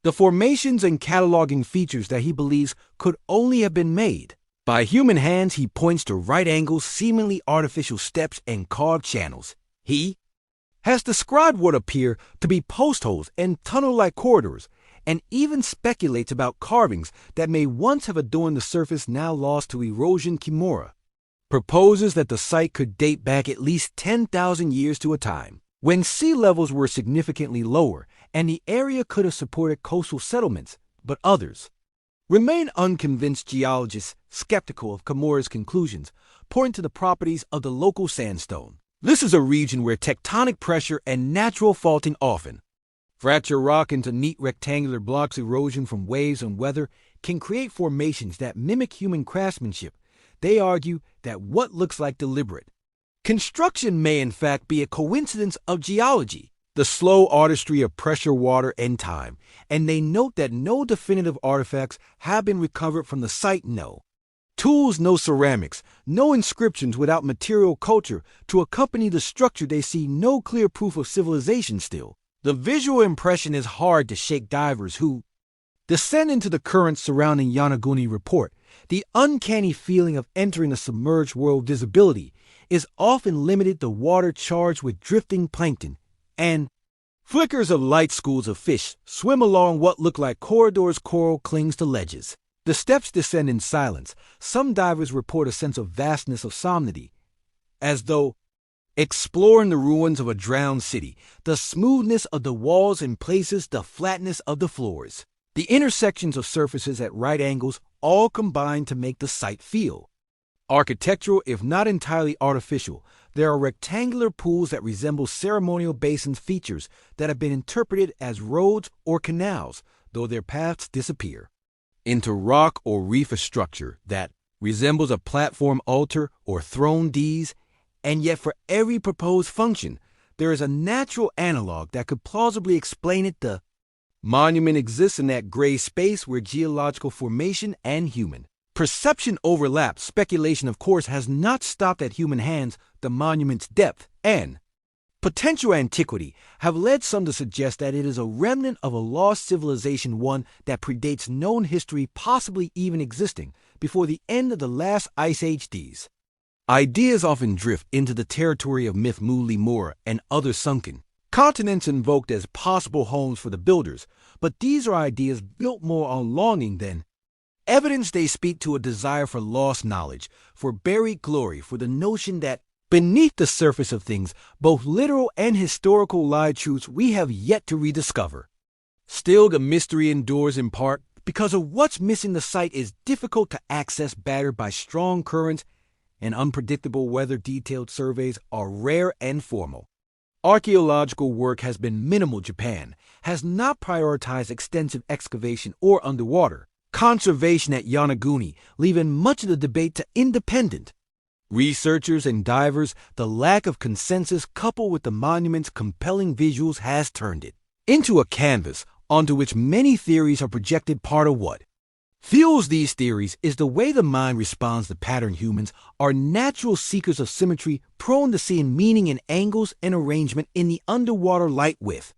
the formations and cataloging features that he believes could only have been made by human hands. He points to right angles, seemingly artificial steps, and carved channels. He has described what appear to be post holes and tunnel-like corridors, and even speculates about carvings that may once have adorned the surface now lost to erosion. Kimura proposes that the site could date back at least 10,000 years to a time when sea levels were significantly lower and the area could have supported coastal settlements, but others remain unconvinced. Geologists, skeptical of Kimura's conclusions, point to the properties of the local sandstone. This is a region where tectonic pressure and natural faulting often fracture rock into neat rectangular blocks. Erosion from waves and weather can create formations that mimic human craftsmanship. They argue that what looks like deliberate construction may in fact be a coincidence of geology, the slow artistry of pressure, water, and time, and they note that no definitive artifacts have been recovered from the site. No tools, no ceramics, no inscriptions without material culture to accompany the structure. They see no clear proof of civilization still. The visual impression is hard to shake. Divers who descend into the currents surrounding Yonaguni report the uncanny feeling of entering a submerged world. Visibility is often limited, the water charged with drifting plankton, and flickers of light. Schools of fish swim along what look like corridors. Coral clings to ledges. The steps descend in silence. Some divers report a sense of vastness, of solemnity, as though exploring the ruins of a drowned city. The smoothness of the walls in places, the flatness of the floors, the intersections of surfaces at right angles all combine to make the site feel architectural, if not entirely artificial. There are rectangular pools that resemble ceremonial basins, features that have been interpreted as roads or canals, though their paths disappear into rock or reef. A structure that resembles a platform, altar, or throne. These, and yet for every proposed function, there is a natural analog that could plausibly explain it. The monument exists in that gray space where geological formation and human perception overlap. Speculation, of course, has not stopped at human hands. The monument's depth and potential antiquity have led some to suggest that it is a remnant of a lost civilization, one that predates known history, possibly even existing before the end of the last ice age. These ideas often drift into the territory of myth. Lemur and other sunken continents invoked as possible homes for the builders, but these are ideas built more on longing than evidence. They speak to a desire for lost knowledge, for buried glory, for the notion that beneath the surface of things, both literal and historical, lie truths we have yet to rediscover. Still, the mystery endures in part because of what's missing. The site is difficult to access, battered by strong currents and unpredictable weather. Detailed surveys are rare and formal. Archaeological work has been minimal. Japan has not prioritized extensive excavation or underwater conservation at Yonaguni, leaving much of the debate to independent researchers and divers. The lack of consensus, coupled with the monument's compelling visuals, has turned it into a canvas onto which many theories are projected. Part of what fuels these theories is the way the mind responds to pattern. Humans are natural seekers of symmetry, prone to seeing meaning in angles and arrangement in the underwater light. With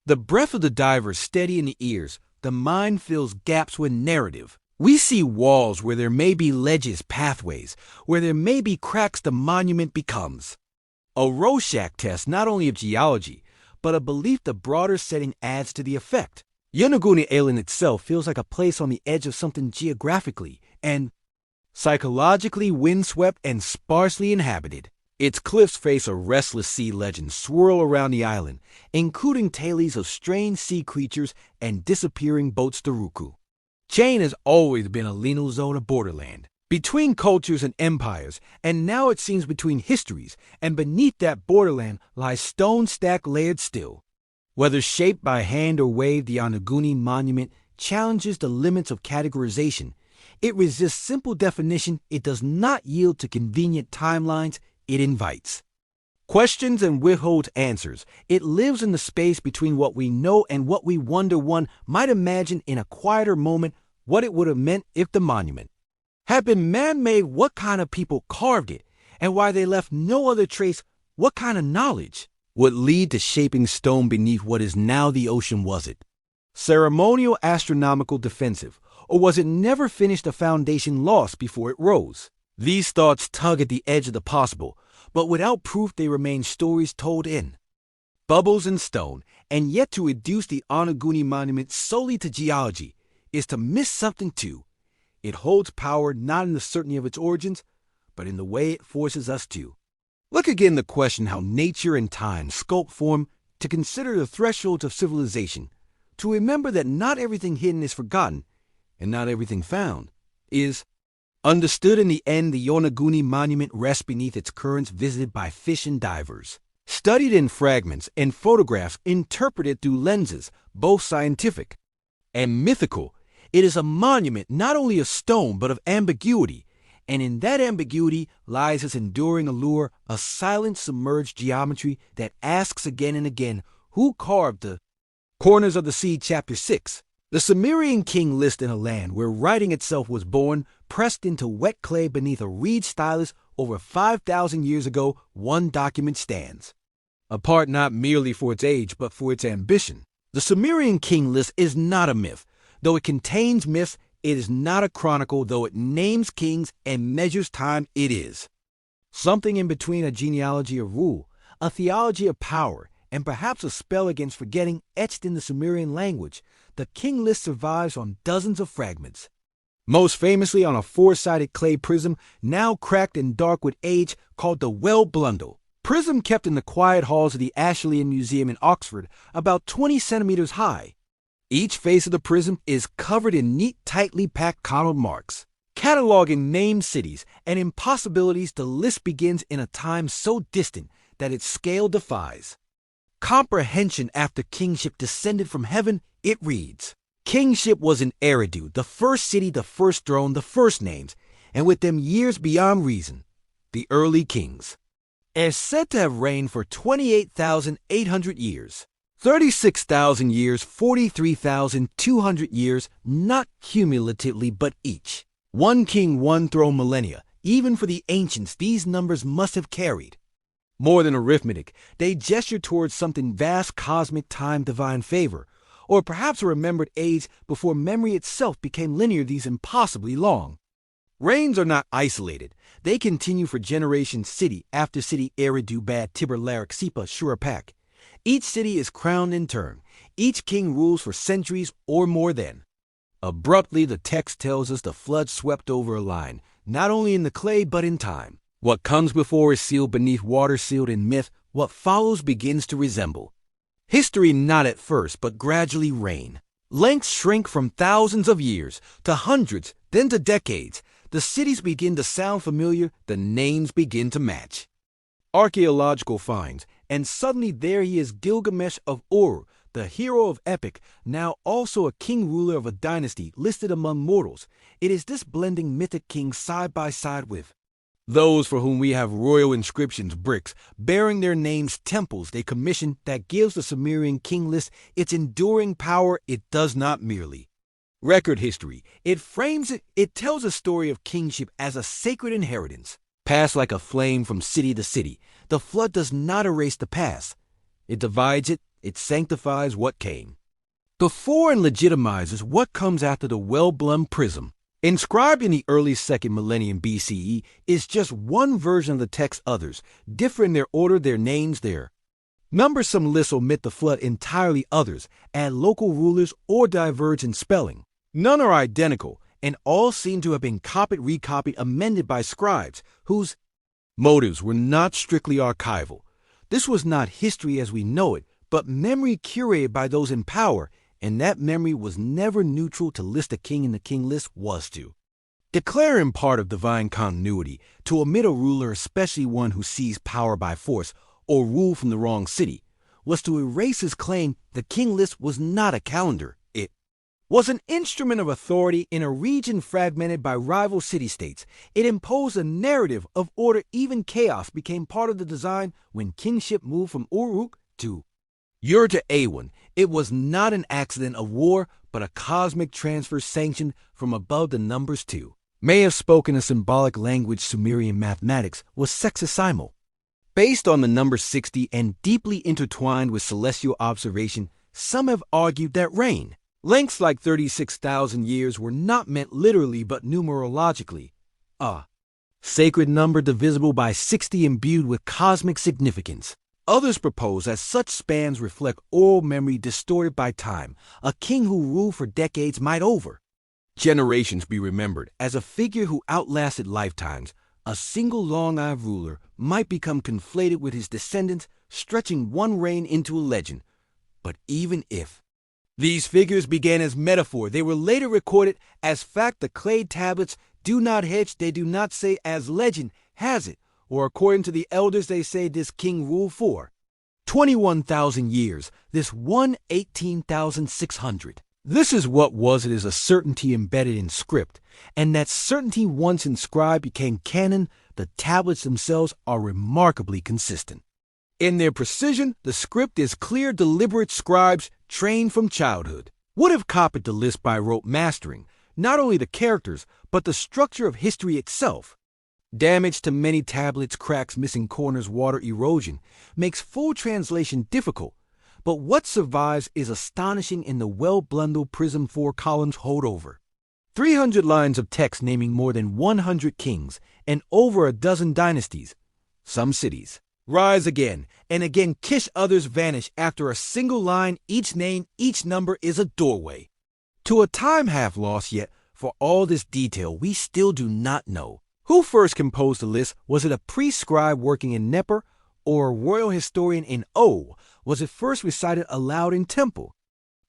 the breath of the diver steady in the ears, the mind fills gaps with narrative. We see walls where there may be ledges, pathways where there may be cracks. The monument becomes a Rorschach test, not only of geology, but a belief the broader setting adds to the effect. Yonaguni Island itself feels like a place on the edge of something, geographically and psychologically windswept and sparsely inhabited. Its cliffs face a restless sea. Legends swirl around the island, including tales of strange sea creatures and disappearing boats. The Ruku chain has always been a liminal zone, a borderland between cultures and empires, and now it seems between histories, and beneath that borderland lies stone stacked, layered still. Whether shaped by hand or wave, the Yonaguni monument challenges the limits of categorization. It resists simple definition. It does not yield to convenient timelines. It invites questions and withholds answers. It lives in the space between what we know and what we wonder. One might imagine in a quieter moment what it would have meant if the monument had been man-made, what kind of people carved it, and why they left no other trace. What kind of knowledge would lead to shaping stone beneath what is now the ocean? Was it Ceremonial astronomical defensive, or was it never finished a foundation lost before it rose? These thoughts tug at the edge of the possible, but without proof they remain stories told in bubbles and stone, and yet to reduce the Yonaguni monument solely to geology is to miss something too. It holds power not in the certainty of its origins, but in the way it forces us to. Look again the question how nature and time sculpt form, to consider the thresholds of civilization, to remember that not everything hidden is forgotten, and not everything found is understood. In the end, the Yonaguni monument rests beneath its currents visited by fish and divers, studied in fragments and photographs interpreted through lenses, both scientific and mythical. It is a monument not only of stone but of ambiguity, and in that ambiguity lies its enduring allure, a silent submerged geometry that asks again and again, who carved the corners of the sea? Chapter 6. The Sumerian king lived in a land where writing itself was born, pressed into wet clay beneath a reed stylus. Over 5,000 years ago, one document stands apart not merely for its age but for its ambition. The Sumerian king list is not a myth. Though it contains myths, it is not a chronicle. Though it names kings and measures time, it is something in between a genealogy of rule, a theology of power, and perhaps a spell against forgetting etched in the Sumerian language. The king list survives on dozens of fragments, most famously on a four-sided clay prism, now cracked and dark with age, called the well blundle. Prism kept in the quiet halls of the Ashlian Museum in Oxford, about 20 centimeters high. Each face of the prism is covered in neat, tightly packed connelled marks, cataloging named cities and impossibilities. The list begins in a time so distant that its scale defies comprehension. After kingship descended from heaven, it reads, kingship was in Eridu, the first city, the first throne, the first names, and with them years beyond reason, the early kings, is said to have reigned for 28,800 years, 36,000 years, 43,200 years, not cumulatively but each. One king, one throne, millennia. Even for the ancients, these numbers must have carried more than arithmetic. They gesture towards something vast, cosmic, time, divine favor, or perhaps a remembered age before memory itself became linear. These impossibly long reigns are not isolated. They continue for generations, city after city, Eridu, Bad, Tibur, Larak, Sipa, Shurapak. Each city is crowned in turn. Each king rules for centuries or more. Then, abruptly, the text tells us the flood swept over a line, not only in the clay but in time. What comes before is sealed beneath water, sealed in myth. What follows begins to resemble history, not at first, but gradually reign. Lengths shrink from thousands of years to hundreds, then to decades. The cities begin to sound familiar, the names begin to match. Archaeological finds, and suddenly there he is, Gilgamesh of Ur, the hero of epic, now also a king ruler of a dynasty listed among mortals. It is this blending mythic king side by side with those for whom we have royal inscriptions, bricks, bearing their names, temples they commissioned, that gives the Sumerian king list its enduring power. It does not merely record history. It frames it. It tells a story of kingship as a sacred inheritance, passed like a flame from city to city. The flood does not erase the past. It divides it. It sanctifies what came before and legitimizes what comes after. The well-blummed prism, inscribed in the early 2nd millennium BCE, is just one version of the text. Others differ in their order, their names, their numbers. Some lists omit the flood entirely. Others add local rulers or diverge in spelling. None are identical, and all seem to have been copied, recopied, amended by scribes whose motives were not strictly archival. This was not history as we know it, but memory curated by those in power, and that memory was never neutral. To list a king in the king list was to declare in part of divine continuity. To omit a ruler, especially one who seized power by force or ruled from the wrong city, was to erase his claim. The king list was not a calendar. It was an instrument of authority in a region fragmented by rival city-states. It imposed a narrative of order. Even chaos became part of the design. When kingship moved from Uruk to Ur to Awan, it was not an accident of war, but a cosmic transfer sanctioned from above. The numbers too may have spoken a symbolic language. Sumerian mathematics was sexagesimal, based on the number 60 and deeply intertwined with celestial observation. Some have argued that rain Lengths like 36,000 years were not meant literally but numerologically. A sacred number divisible by 60 imbued with cosmic significance. Others propose that such spans reflect oral memory distorted by time. A king who ruled for decades might over generations be remembered as a figure who outlasted lifetimes. A single long-eyed ruler might become conflated with his descendants, stretching one reign into a legend. But even if these figures began as metaphor, they were later recorded as fact. The clay tablets do not hedge, they do not say as legend has it, or according to the elders they say this king ruled for 21,000 years, this one 18,600. This is what was. It is a certainty embedded in script, and that certainty once inscribed became canon. The tablets themselves are remarkably consistent. In their precision, the script is clear, deliberate. Scribes trained from childhood would have copied the list by rote, mastering not only the characters, but the structure of history itself. Damage to many tablets, cracks, missing corners, water erosion makes full translation difficult. But what survives is astonishing in the well-blundled prism 4 columns hold over 300 lines of text naming more than 100 kings and over a dozen dynasties. Some cities rise again and again, kiss, others vanish after a single line. Each name, each number is a doorway to a time half lost, yet for all this detail we still do not know who first composed the list. Was it a priest scribe working in Neper or a royal historian in O? Was it first recited aloud in temple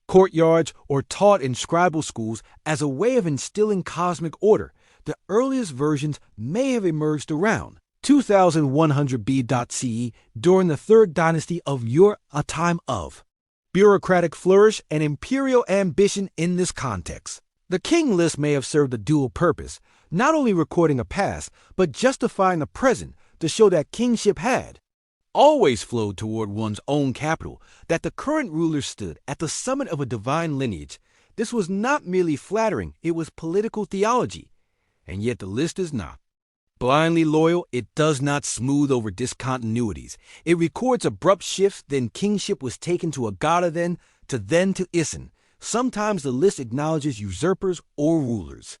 courtyards or taught in scribal schools as a way of instilling cosmic order? The earliest versions may have emerged around 2100 BCE during the third dynasty of Ur, a time of bureaucratic flourish and imperial ambition. In this context, the king list may have served a dual purpose, not only recording a past, but justifying the present to show that kingship had always flowed toward one's own capital, that the current ruler stood at the summit of a divine lineage. This was not merely flattering, it was political theology. And yet the list is not blindly loyal. It does not smooth over discontinuities. It records abrupt shifts. Then kingship was taken to Agada, then to Isin. Sometimes the list acknowledges usurpers or rulers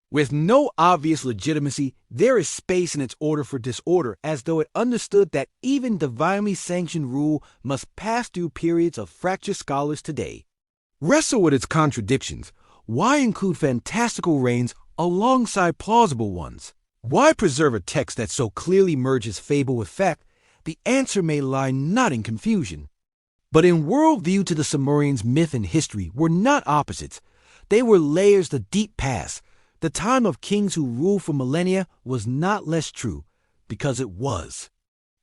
with no obvious legitimacy. There is space in its order for disorder, as though it understood that even divinely sanctioned rule must pass through periods of fractured. Scholars today wrestle with its contradictions. Why include fantastical reigns alongside plausible ones? Why preserve a text that so clearly merges fable with fact? The answer may lie not in confusion, but in worldview. To the Sumerians, myth and history were not opposites. They were layers. The deep past, the time of kings who ruled for millennia, was not less true because it was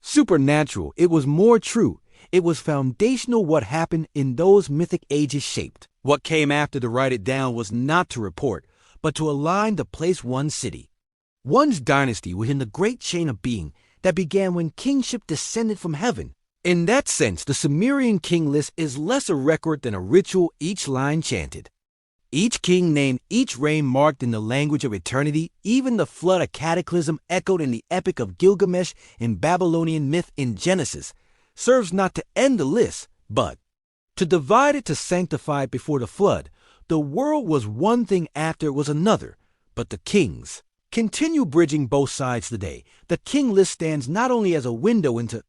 supernatural. It was more true. It was foundational. What happened in those mythic ages shaped what came after. To write it down was not to report, but to align, to place one's city, one's dynasty within the great chain of being that began when kingship descended from heaven. In that sense, the Sumerian king list is less a record than a ritual, each line chanted, each king named, each reign marked in the language of eternity. Even the flood, a cataclysm echoed in the epic of Gilgamesh in Babylonian myth in Genesis, serves not to end the list, but to divide it, to sanctify it. Before the flood, the world was one thing, after it was another, but the kings continue bridging both sides today. The king list stands not only as a window into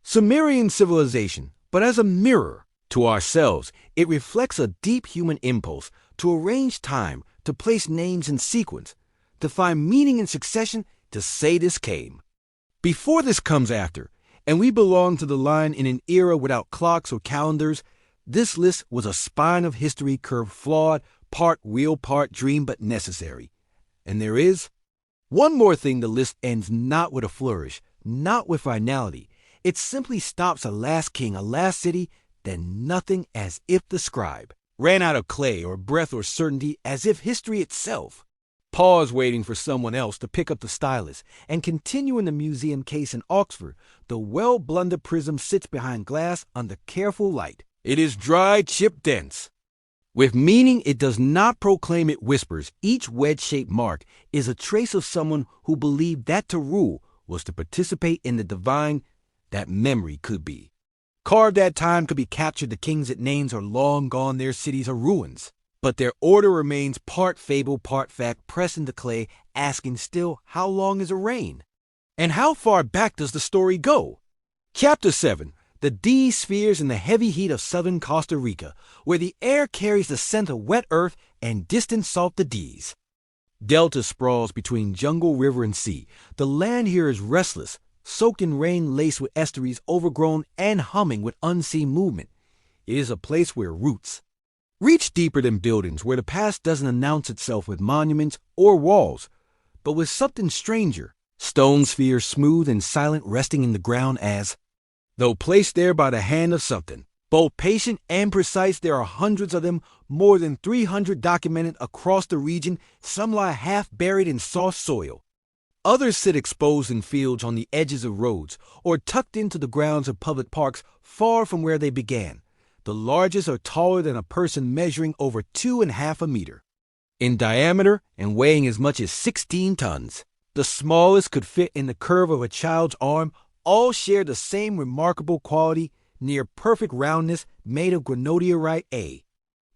Sumerian civilization, but as a mirror to ourselves. It reflects a deep human impulse to arrange time, to place names in sequence, to find meaning in succession, to say this came before, this comes after, and we belong to the line in an era without clocks or calendars. This list was a spine of history, curved, flawed, part real, part dream, but necessary. And there is one more thing. The list ends not with a flourish, not with finality. It simply stops. A last king, a last city, then nothing, as if the scribe ran out of clay or breath or certainty, as if history itself paused, waiting for someone else to pick up the stylus and continue. In the museum case in Oxford, the well-blundered prism sits behind glass under careful light. It is dry, chip dense with meaning. It does not proclaim, it whispers. Each wedge-shaped mark is a trace of someone who believed that to rule was to participate in the divine, that memory could be carved, that time could be captured. The kings it names are long gone, their cities are ruins. But their order remains part fable, part fact, pressed into clay, asking still, how long is a rain? And how far back does the story go? Chapter 7. The D spheres in the heavy heat of southern Costa Rica, where the air carries the scent of wet earth and distant salt the D's. Delta sprawls between jungle, river, and sea. The land here is restless, soaked in rain laced with estuaries, overgrown and humming with unseen movement. It is a place where roots reach deeper than buildings, where the past doesn't announce itself with monuments or walls, but with something stranger. Stone spheres smooth and silent, resting in the ground as though placed there by the hand of something. Both patient and precise, there are hundreds of them, more than 300 documented across the region. Some lie half buried in soft soil. Others sit exposed in fields on the edges of roads or tucked into the grounds of public parks far from where they began. The largest are taller than a person, measuring over 2.5 meters in diameter and weighing as much as 16 tons. The smallest could fit in the curve of a child's arm. All share the same remarkable quality, near perfect roundness, made of granodiorite A,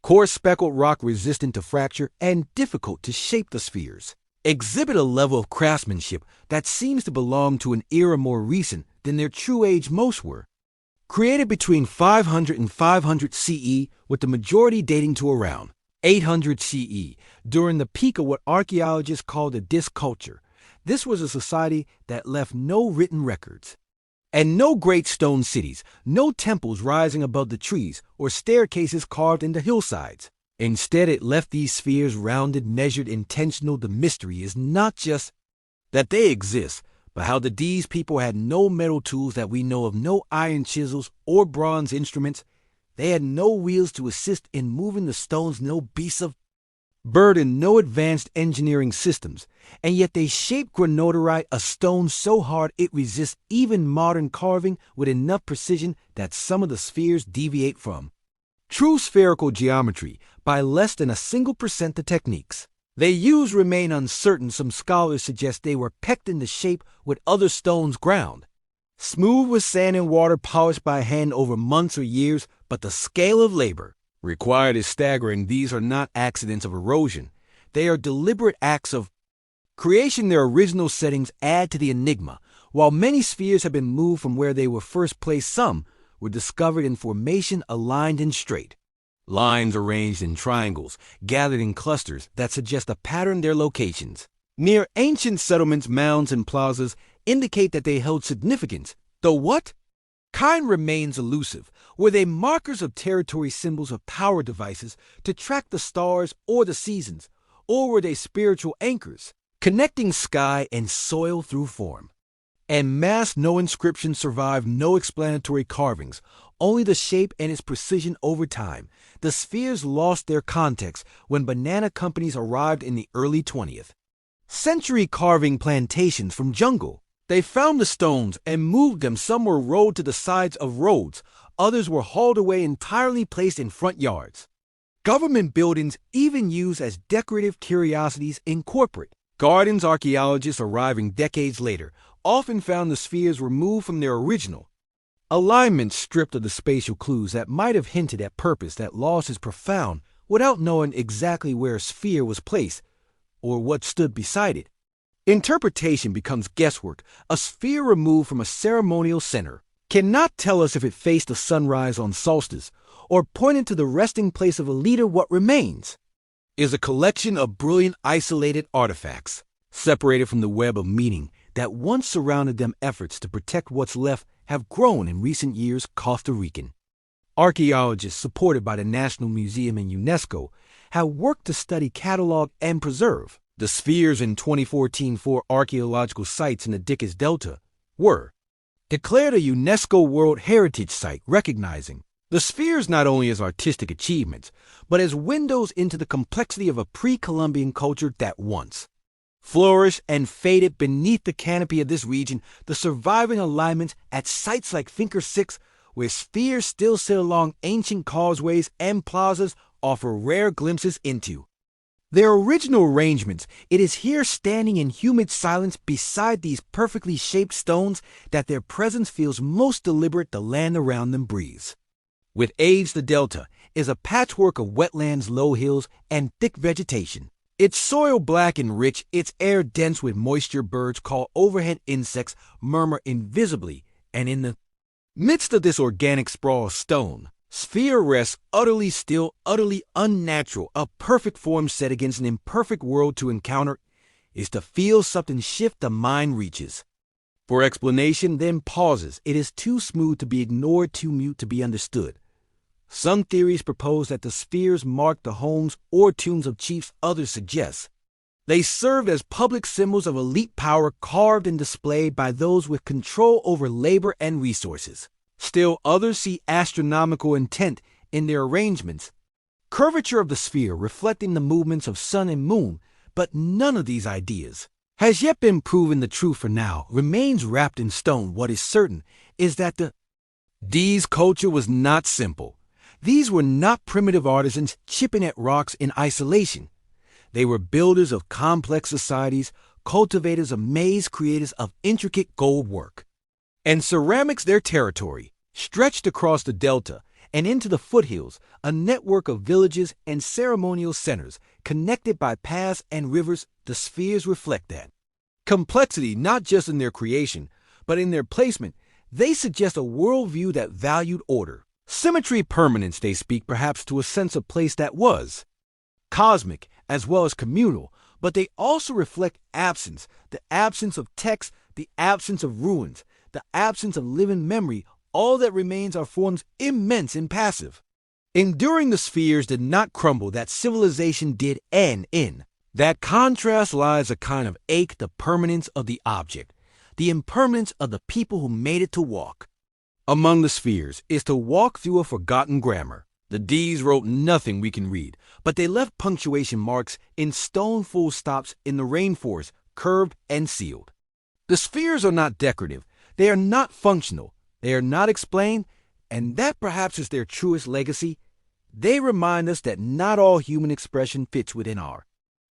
coarse speckled rock resistant to fracture and difficult to shape. The spheres exhibit a level of craftsmanship that seems to belong to an era more recent than their true age most were. Created between 500 and 500 CE, with the majority dating to around 800 CE, during the peak of what archaeologists call the disc culture. This was a society that left no written records, and no great stone cities, no temples rising above the trees, or staircases carved into hillsides. Instead, it left these spheres rounded, measured, intentional. The mystery is not just that they exist, but how the D's people had no metal tools that we know of, no iron chisels or bronze instruments. They had no wheels to assist in moving the stones, no beasts of burden, no advanced engineering systems, and yet they shaped granodiorite, a stone so hard it resists even modern carving, with enough precision that some of the spheres deviate from true spherical geometry by less than a single percent. The techniques they use remain uncertain. Some scholars suggest they were pecked into shape with other stones ground smooth with sand and water, polished by hand over months or years, but the scale of labor required is staggering. These are not accidents of erosion. They are deliberate acts of creation. Their original settings add to the enigma. While many spheres have been moved from where they were first placed, some were discovered in formation, aligned and straight lines arranged in triangles, gathered in clusters that suggest a pattern. Their locations near ancient settlements, mounds, and plazas indicate that they held significance, though what kind remains elusive. Were they markers of territory, symbols of power, devices to track the stars or the seasons? Or were they spiritual anchors, connecting sky and soil through form and mass? No inscription survived, no explanatory carvings, only the shape and its precision over time. The spheres lost their context when banana companies arrived in the early 20th century, carving plantations from jungle. They found the stones and moved them. Some were rolled to the sides of roads. Others were hauled away, entirely placed in front yards. Government buildings even used as decorative curiosities in corporate gardens. Archaeologists arriving decades later often found the spheres removed from their original alignment, stripped of the spatial clues that might have hinted at purpose. That loss is profound, without knowing exactly where a sphere was placed or what stood beside it. Interpretation becomes guesswork. A sphere removed from a ceremonial center cannot tell us if it faced the sunrise on solstice or pointed to the resting place of a leader. What remains is a collection of brilliant, isolated artifacts, separated from the web of meaning that once surrounded them. Efforts to protect what's left have grown in recent years. Costa Rican archaeologists, supported by the National Museum and UNESCO, have worked to study, catalog, and preserve the spheres. In 2014, 4 archaeological sites in the Diquís Delta were declared a UNESCO World Heritage Site, recognizing the spheres not only as artistic achievements, but as windows into the complexity of a pre-Columbian culture that once flourished and faded beneath the canopy of this region. The surviving alignments at sites like Finker 6, where spheres still sit along ancient causeways and plazas, offer rare glimpses into their original arrangements. It is here, standing in humid silence beside these perfectly shaped stones, that their presence feels most deliberate. The land around them breathes with age. The delta, is a patchwork of wetlands, low hills, and thick vegetation. Its soil black and rich, its air dense with moisture. Birds call overhead, insects murmur invisibly, and in the midst of this organic sprawl, stone sphere rests utterly still, utterly unnatural, a perfect form set against an imperfect world. To encounter is to feel something shift. The mind reaches for explanation, then pauses. It is too smooth to be ignored, too mute to be understood. Some theories propose that the spheres mark the homes or tombs of chiefs. Others suggest they served as public symbols of elite power, carved and displayed by those with control over labor and resources. Still others see astronomical intent in their arrangements, curvature of the sphere reflecting the movements of sun and moon, but none of these ideas has yet been proven. The truth for now remains wrapped in stone. What is certain is that the D's culture was not simple. These were not primitive artisans chipping at rocks in isolation. They were builders of complex societies, cultivators of maize, creators of intricate gold work. And ceramics, their territory, stretched across the delta and into the foothills, a network of villages and ceremonial centers connected by paths and rivers. The spheres reflect that complexity, not just in their creation, but in their placement. They suggest a worldview that valued order, symmetry, permanence. They speak perhaps to a sense of place that was cosmic as well as communal, but they also reflect absence, the absence of text, the absence of ruins, the absence of living memory. All that remains are forms immense and passive. Enduring, the spheres did not crumble, that civilization did, and in that contrast lies a kind of ache, the permanence of the object, the impermanence of the people who made it. To walk among the spheres is to walk through a forgotten grammar. The D's wrote nothing we can read, but they left punctuation marks in stone, full stops in the rainforest, curved and sealed. The spheres are not decorative. They are not functional. They are not explained, and that perhaps is their truest legacy. They remind us that not all human expression fits within our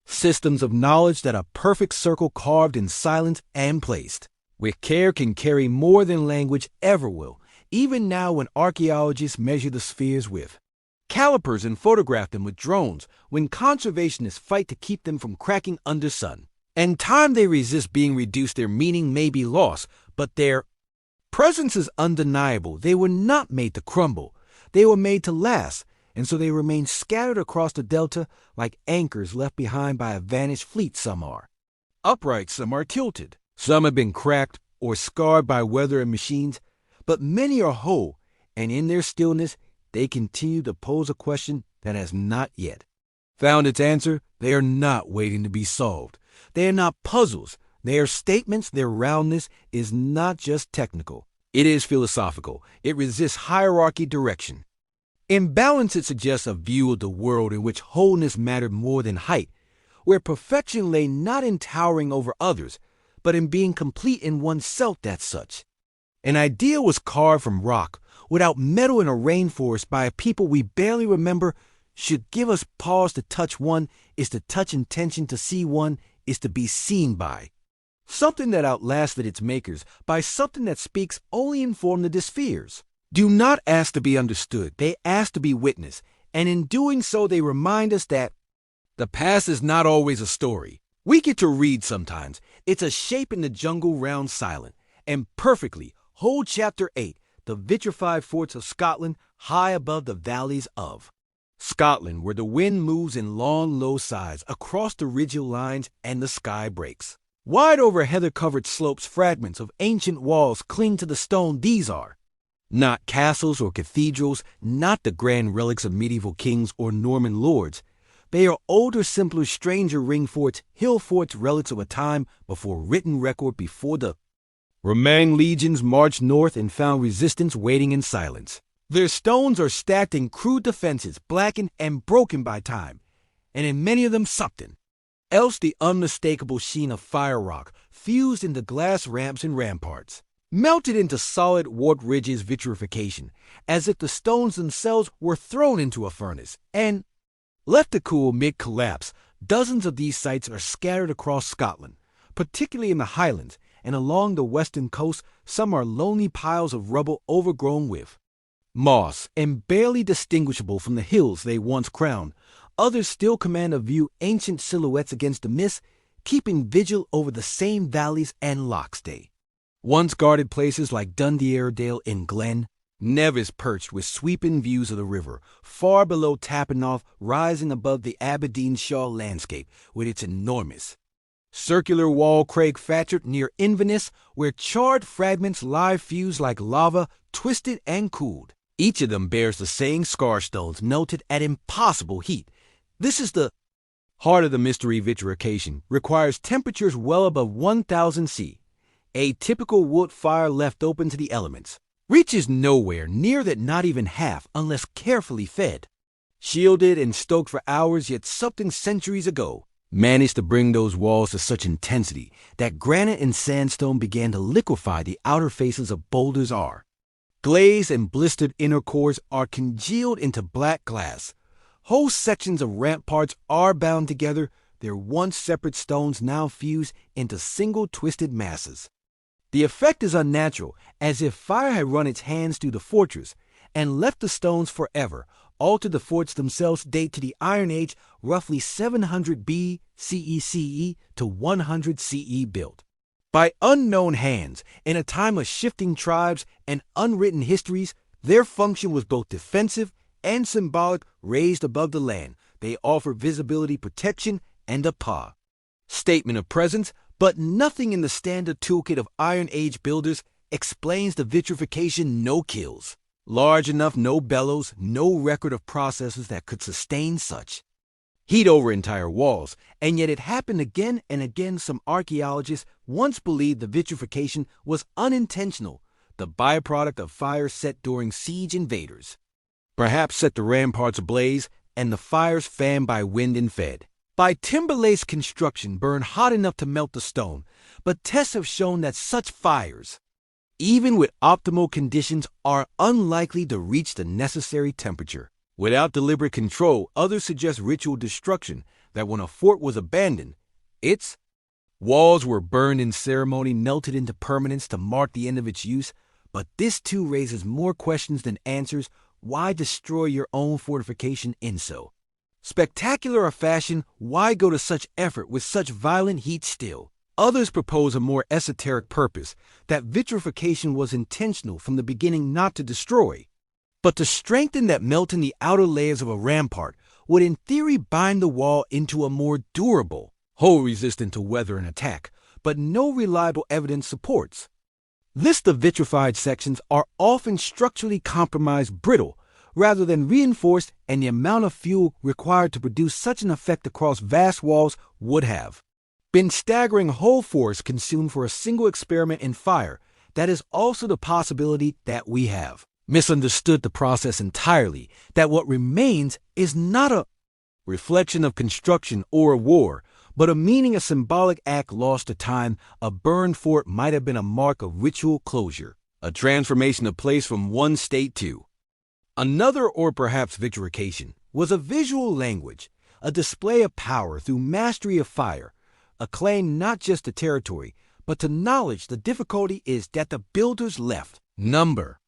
systems of knowledge, that a perfect circle carved in silence and placed with care can carry more than language ever will. Even now, when archaeologists measure the spheres with calipers and photograph them with drones, when conservationists fight to keep them from cracking under sun and time, they resist being reduced. Their meaning may be lost, but their presence is undeniable. They were not made to crumble. They were made to last, and so they remain scattered across the delta like anchors left behind by a vanished fleet. Some are upright, some are tilted, some have been cracked or scarred by weather and machines, but many are whole, and in their stillness they continue to pose a question that has not yet found its answer. They are not waiting to be solved. They are not puzzles. They are statements. Their roundness is not just technical. It is philosophical. It resists hierarchy, direction. In balance, it suggests a view of the world in which wholeness mattered more than height, where perfection lay not in towering over others, but in being complete in oneself. That's such an idea was carved from rock, without metal, in a rainforest by a people we barely remember. Should give us pause. To touch one is to touch intention. To see one is to be seen by something that outlasted its makers, by something that speaks only in form. The spheres do not ask to be understood. They ask to be witnessed, and in doing so they remind us that the past is not always a story we get to read sometimes. It's a shape in the jungle, round, silent, and perfectly hold. Chapter 8, the vitrified forts of Scotland, high above the valleys of Scotland, where the wind moves in long, low sighs across the ridgy lines and the sky breaks wide over heather-covered slopes. Fragments of ancient walls cling to the stone. These are not castles or cathedrals, not the grand relics of medieval kings or Norman lords. They are older, simpler, stranger ring forts, hill forts, relics of a time before written record, before the Romang legions marched north and found resistance waiting in silence. Their stones are stacked in crude defenses, blackened and broken by time, and in many of them something else, the unmistakable sheen of fire rock, fused into glass ramps and ramparts, melted into solid warped ridges. Vitrification, as if the stones themselves were thrown into a furnace and left to cool mid-collapse. Dozens of these sites are scattered across Scotland, particularly in the Highlands and along the western coast. Some are lonely piles of rubble overgrown with moss, and barely distinguishable from the hills they once crowned. Others still command a view, ancient silhouettes against the mist, keeping vigil over the same valleys and lochs they once guarded places like Dundee Airedale in Glen Nevis, perched with sweeping views of the river, far below Tappanoff, rising above the Aberdeenshire landscape with its enormous circular wall. Craig Fatchard near Inverness, where charred fragments lie fused like lava, twisted and cooled. Each of them bears the same scar stones melted at impossible heat. This is the heart of the mystery. Vitrification requires temperatures well above 1000 C. A typical wood fire left open to the elements reaches nowhere near that, not even half, unless carefully fed. Shielded and stoked for hours, yet something centuries ago managed to bring those walls to such intensity that granite and sandstone began to liquefy. The outer faces of boulders are glazed, and blistered inner cores are congealed into black glass. Whole sections of ramparts are bound together, their once separate stones now fused into single twisted masses. The effect is unnatural, as if fire had run its hands through the fortress and left the stones forever. Altered, the forts themselves date to the Iron Age, roughly 700 BCE to 100 CE, built by unknown hands in a time of shifting tribes and unwritten histories. Their function was both defensive and symbolic. Raised above the land, they offer visibility, protection, and a statement of presence, but nothing in the standard toolkit of Iron Age builders explains the vitrification no-kills large enough, no bellows, no record of processes that could sustain such heat over entire walls. And yet it happened again and again. Some archaeologists once believed the vitrification was unintentional, the byproduct of fire set during siege. Invaders perhaps set the ramparts ablaze, and the fires, fanned by wind and fed by timber-laced construction, burn hot enough to melt the stone. But tests have shown that such fires, even with optimal conditions, are unlikely to reach the necessary temperature. Without deliberate control, others suggest ritual destruction, that when a fort was abandoned, its walls were burned in ceremony, melted into permanence to mark the end of its use. But this too raises more questions than answers. Why destroy your own fortification in so spectacular a fashion? Why go to such effort with such violent heat still? Others propose a more esoteric purpose, that vitrification was intentional from the beginning, not to destroy, but to strengthen. That melting the outer layers of a rampart would in theory bind the wall into a more durable whole, resistant to weather and attack. But no reliable evidence supports this. The vitrified sections are often structurally compromised, brittle, rather than reinforced, and the amount of fuel required to produce such an effect across vast walls would have been staggering. Whole forests consumed for a single experiment in fire. That is also the possibility that we have misunderstood the process entirely, that what remains is not a reflection of construction or a war, but a meaning, a symbolic act lost to time. A burned fort might have been a mark of ritual closure, a transformation of place from one state to another. Or perhaps vitrification was a visual language, a display of power through mastery of fire, a claim not just to territory, but to knowledge. The difficulty is that the builders left number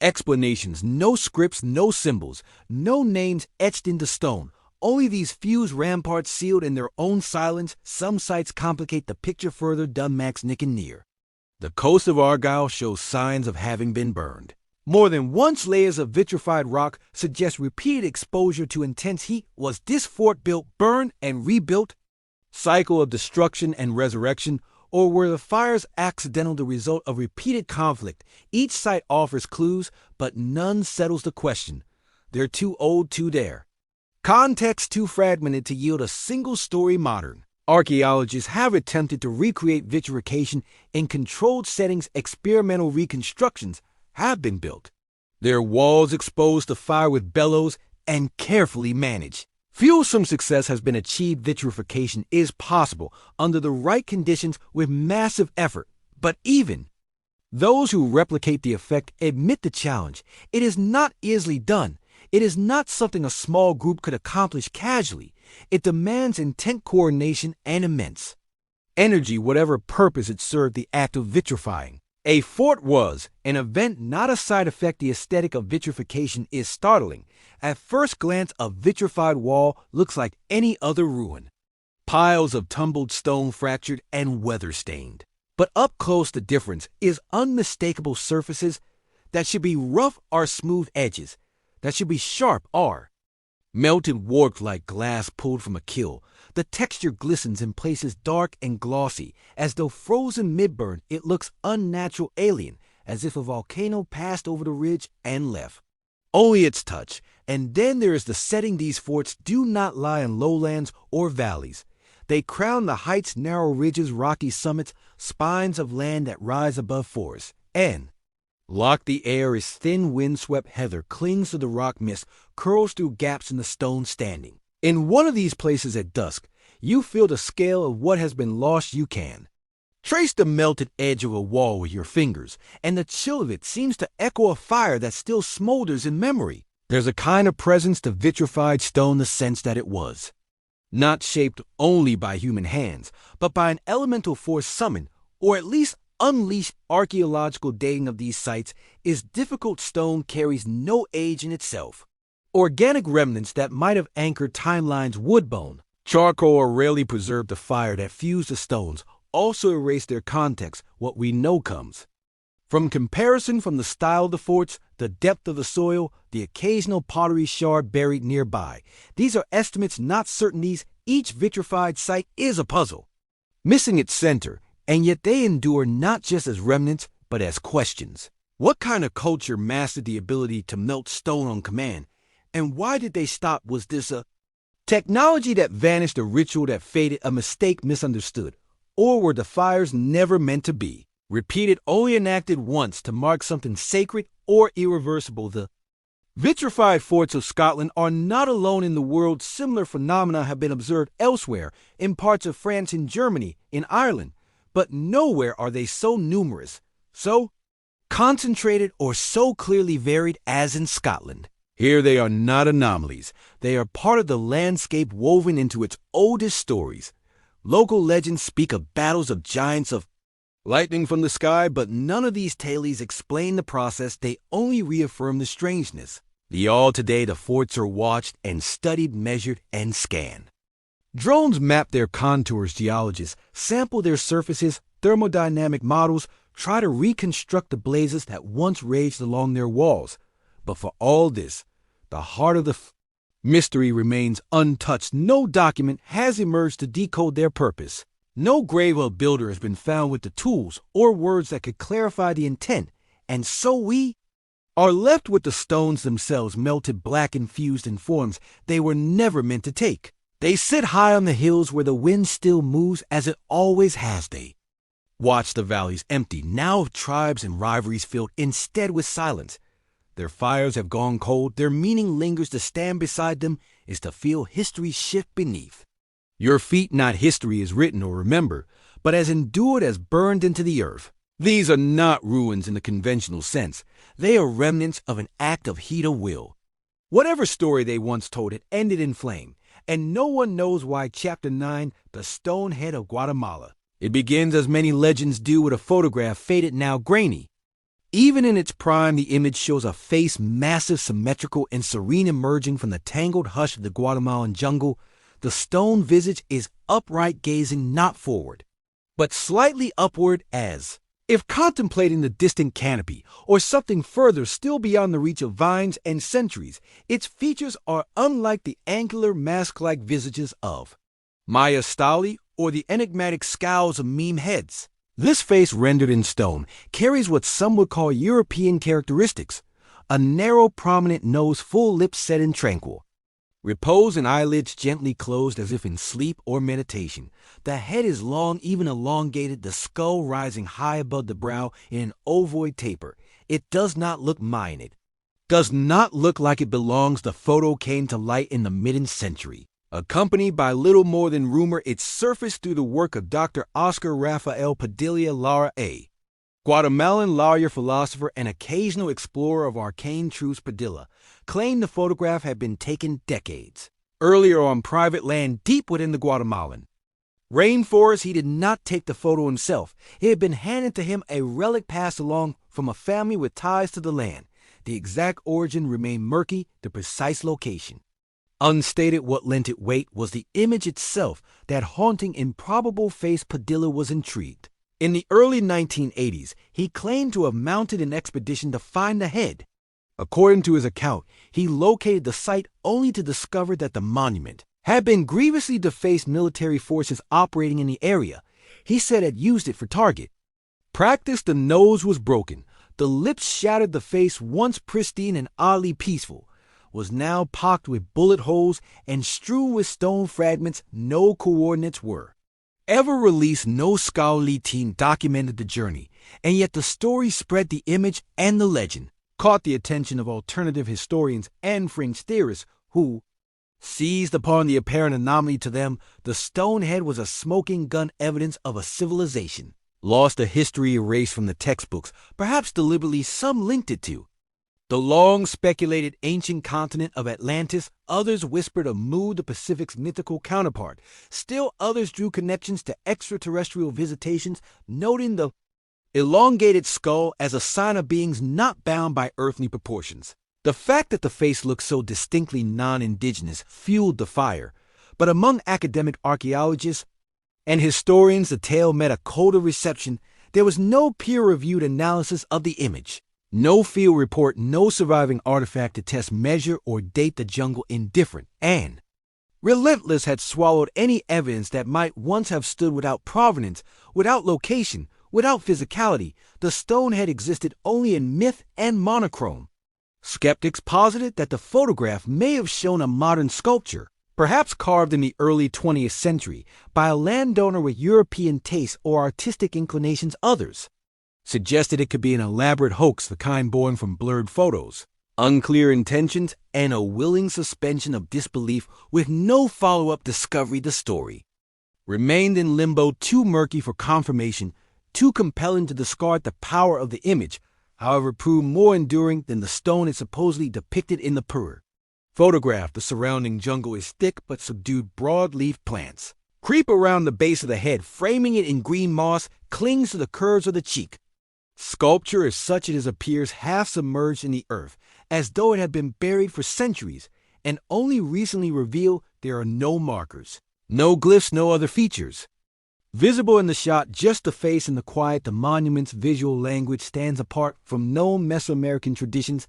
explanations, no scripts, no symbols, no names etched into stone. Only these fused ramparts sealed in their own silence. Some sites complicate the picture further. Dunmax, Nick, and near the coast of Argyll shows signs of having been burned more than once. Layers of vitrified rock suggest repeated exposure to intense heat. Was this fort built, burned, and rebuilt? Cycle of destruction and resurrection? Or were the fires accidental, the result of repeated conflict? Each site offers clues, but none settles the question. They're too old to dare. Context too fragmented to yield a single-story modern. Archaeologists have attempted to recreate vitrification in controlled settings. Experimental reconstructions have been built, their walls exposed to fire with bellows and carefully managed. Fearsome success has been achieved. Vitrification is possible under the right conditions with massive effort, but even those who replicate the effect admit the challenge. It is not easily done. It is not something a small group could accomplish casually. It demands intent, coordination, and immense energy, whatever purpose it served. The act of vitrifying A fort was an event, not a side effect. The aesthetic of vitrification is startling. At first glance, a vitrified wall looks like any other ruin. Piles of tumbled stone, fractured and weather-stained. But up close, the difference is unmistakable. Surfaces that should be rough are smooth, edges that should be sharp are melted, warped like glass pulled from a kiln. The texture glistens in places, dark and glossy, as though frozen mid-burn. It looks unnatural, alien, as if a volcano passed over the ridge and left only its touch. And then there is the setting. These forts do not lie in lowlands or valleys. They crown the heights, narrow ridges, rocky summits, spines of land that rise above forests. And lock the air is thin, windswept heather clings to the rock, mist curls through gaps in the stone. Standing in one of these places at dusk, you feel the scale of what has been lost. You can trace the melted edge of a wall with your fingers, and the chill of it seems to echo a fire that still smolders in memory. There's a kind of presence to vitrified stone, the sense that it was not shaped only by human hands, but by an elemental force summoned, or at least unleashed. Archaeological dating of these sites is difficult. Stone carries no age in itself. Organic remnants that might have anchored timelines, wood, bone, charcoal, or rarely preserved the fire that fused the stones, also erase their context. What we know comes from comparison, from the style of the forts, the depth of the soil, the occasional pottery shard buried nearby. These are estimates, not certainties. Each vitrified site is a puzzle, missing its center, and yet they endure not just as remnants, but as questions. What kind of culture mastered the ability to melt stone on command? And why did they stop? Was this a technology that vanished, a ritual that faded, a mistake misunderstood? Or were the fires never meant to be? Repeated, only enacted once to mark something sacred or irreversible. The vitrified forts of Scotland are not alone in the world. Similar phenomena have been observed elsewhere, in parts of France, in Germany, in Ireland. But nowhere are they so numerous, so concentrated, or so clearly varied as in Scotland. Here they are not anomalies. They are part of the landscape woven into its oldest stories. Local legends speak of battles of giants, of lightning from the sky, but none of these tales explain the process. They only reaffirm the strangeness. Today the forts are watched and studied, measured and scanned. Drones map their contours, geologists sample their surfaces, thermodynamic models try to reconstruct the blazes that once raged along their walls. But for all this, the heart of the mystery remains untouched. No document has emerged to decode their purpose. No grave of a builder has been found with the tools or words that could clarify the intent, and so we are left with the stones themselves, melted, black, and fused in forms they were never meant to take. They sit high on the hills where the wind still moves as it always has. They watch the valleys empty, now of tribes and rivalries filled instead with silence. Their fires have gone cold, their meaning lingers. To stand beside them is to feel history shift beneath your feet. Not history is written or remembered, but as endured, as burned into the earth. These are not ruins in the conventional sense. They are remnants of an act of heat of will. Whatever story they once told, it ended in flame, and no one knows why. Chapter 9, The Stone Head of Guatemala. It begins, as many legends do, with a photograph, faded, now grainy. Even in its prime, the image shows a face, massive, symmetrical, and serene, emerging from the tangled hush of the Guatemalan jungle. The stone visage is upright, gazing not forward, but slightly upward, as if contemplating the distant canopy, or something further still beyond the reach of vines and centuries. Its features are unlike the angular, mask-like visages of Maya Stali or the enigmatic scowls of meme heads. This face, rendered in stone, carries what some would call European characteristics: a narrow, prominent nose, full lips set and tranquil, repose, and eyelids gently closed as if in sleep or meditation. The head is long, even elongated, the skull rising high above the brow in an ovoid taper. It does not look Mayan. It does not look like it belongs. The photo came to light in the mid-century, accompanied by little more than rumor. It surfaced through the work of Dr. Oscar Rafael Padilla Lara, a Guatemalan lawyer, philosopher, and occasional explorer of arcane truths. Padilla claimed the photograph had been taken decades earlier on private land deep within the Guatemalan Rainforest, he did not take the photo himself. It had been handed to him, a relic passed along from a family with ties to the land. The exact origin remained murky, the precise location unstated. What lent it weight was the image itself. That haunting, improbable face. Padilla was intrigued. In the early 1980s, he claimed to have mounted an expedition to find the head. According to his account, he located the site only to discover that the monument had been grievously defaced. Military forces operating in the area, he said, had used it for target practice. The nose was broken, the lips shattered. The face, once pristine and oddly peaceful, was now pocked with bullet holes and strewn with stone fragments. No coordinates were ever released. No scholarly team documented the journey, and yet the story spread. The image and the legend caught the attention of alternative historians and fringe theorists who seized upon the apparent anomaly. To them, the stone head was a smoking gun, evidence of a civilization lost, a history erased from the textbooks. Perhaps deliberately, some linked it to the long-speculated ancient continent of Atlantis. Others whispered of Mu, the Pacific's mythical counterpart. Still others drew connections to extraterrestrial visitations, noting the elongated skull as a sign of beings not bound by earthly proportions. The fact that the face looked so distinctly non-indigenous fueled the fire, but among academic archaeologists and historians the tale met a colder reception. There was no peer-reviewed analysis of the image, no field report, no surviving artifact to test, measure, or date the jungle. Indifferent and relentless had swallowed any evidence that might once have stood. Without provenance, without location, without physicality, the stone head existed only in myth and monochrome. Skeptics posited that the photograph may have shown a modern sculpture, perhaps carved in the early 20th century by a landowner with European tastes or artistic inclinations. Others suggested it could be an elaborate hoax, the kind born from blurred photos, unclear intentions, and a willing suspension of disbelief with no follow-up discovery. The story remained in limbo, too murky for confirmation, too compelling to discard. The power of the image, however, proved more enduring than the stone it supposedly depicted in the photograph. The surrounding jungle is thick but subdued. Broad-leaf plants creep around the base of the head, framing it in green moss, clings to the curves of the cheek. Sculpture is such it appears half submerged in the earth, as though it had been buried for centuries, and only recently revealed. There are no markers, no glyphs, no other features visible in the shot, just the face and the quiet. The monument's visual language stands apart from known Mesoamerican traditions.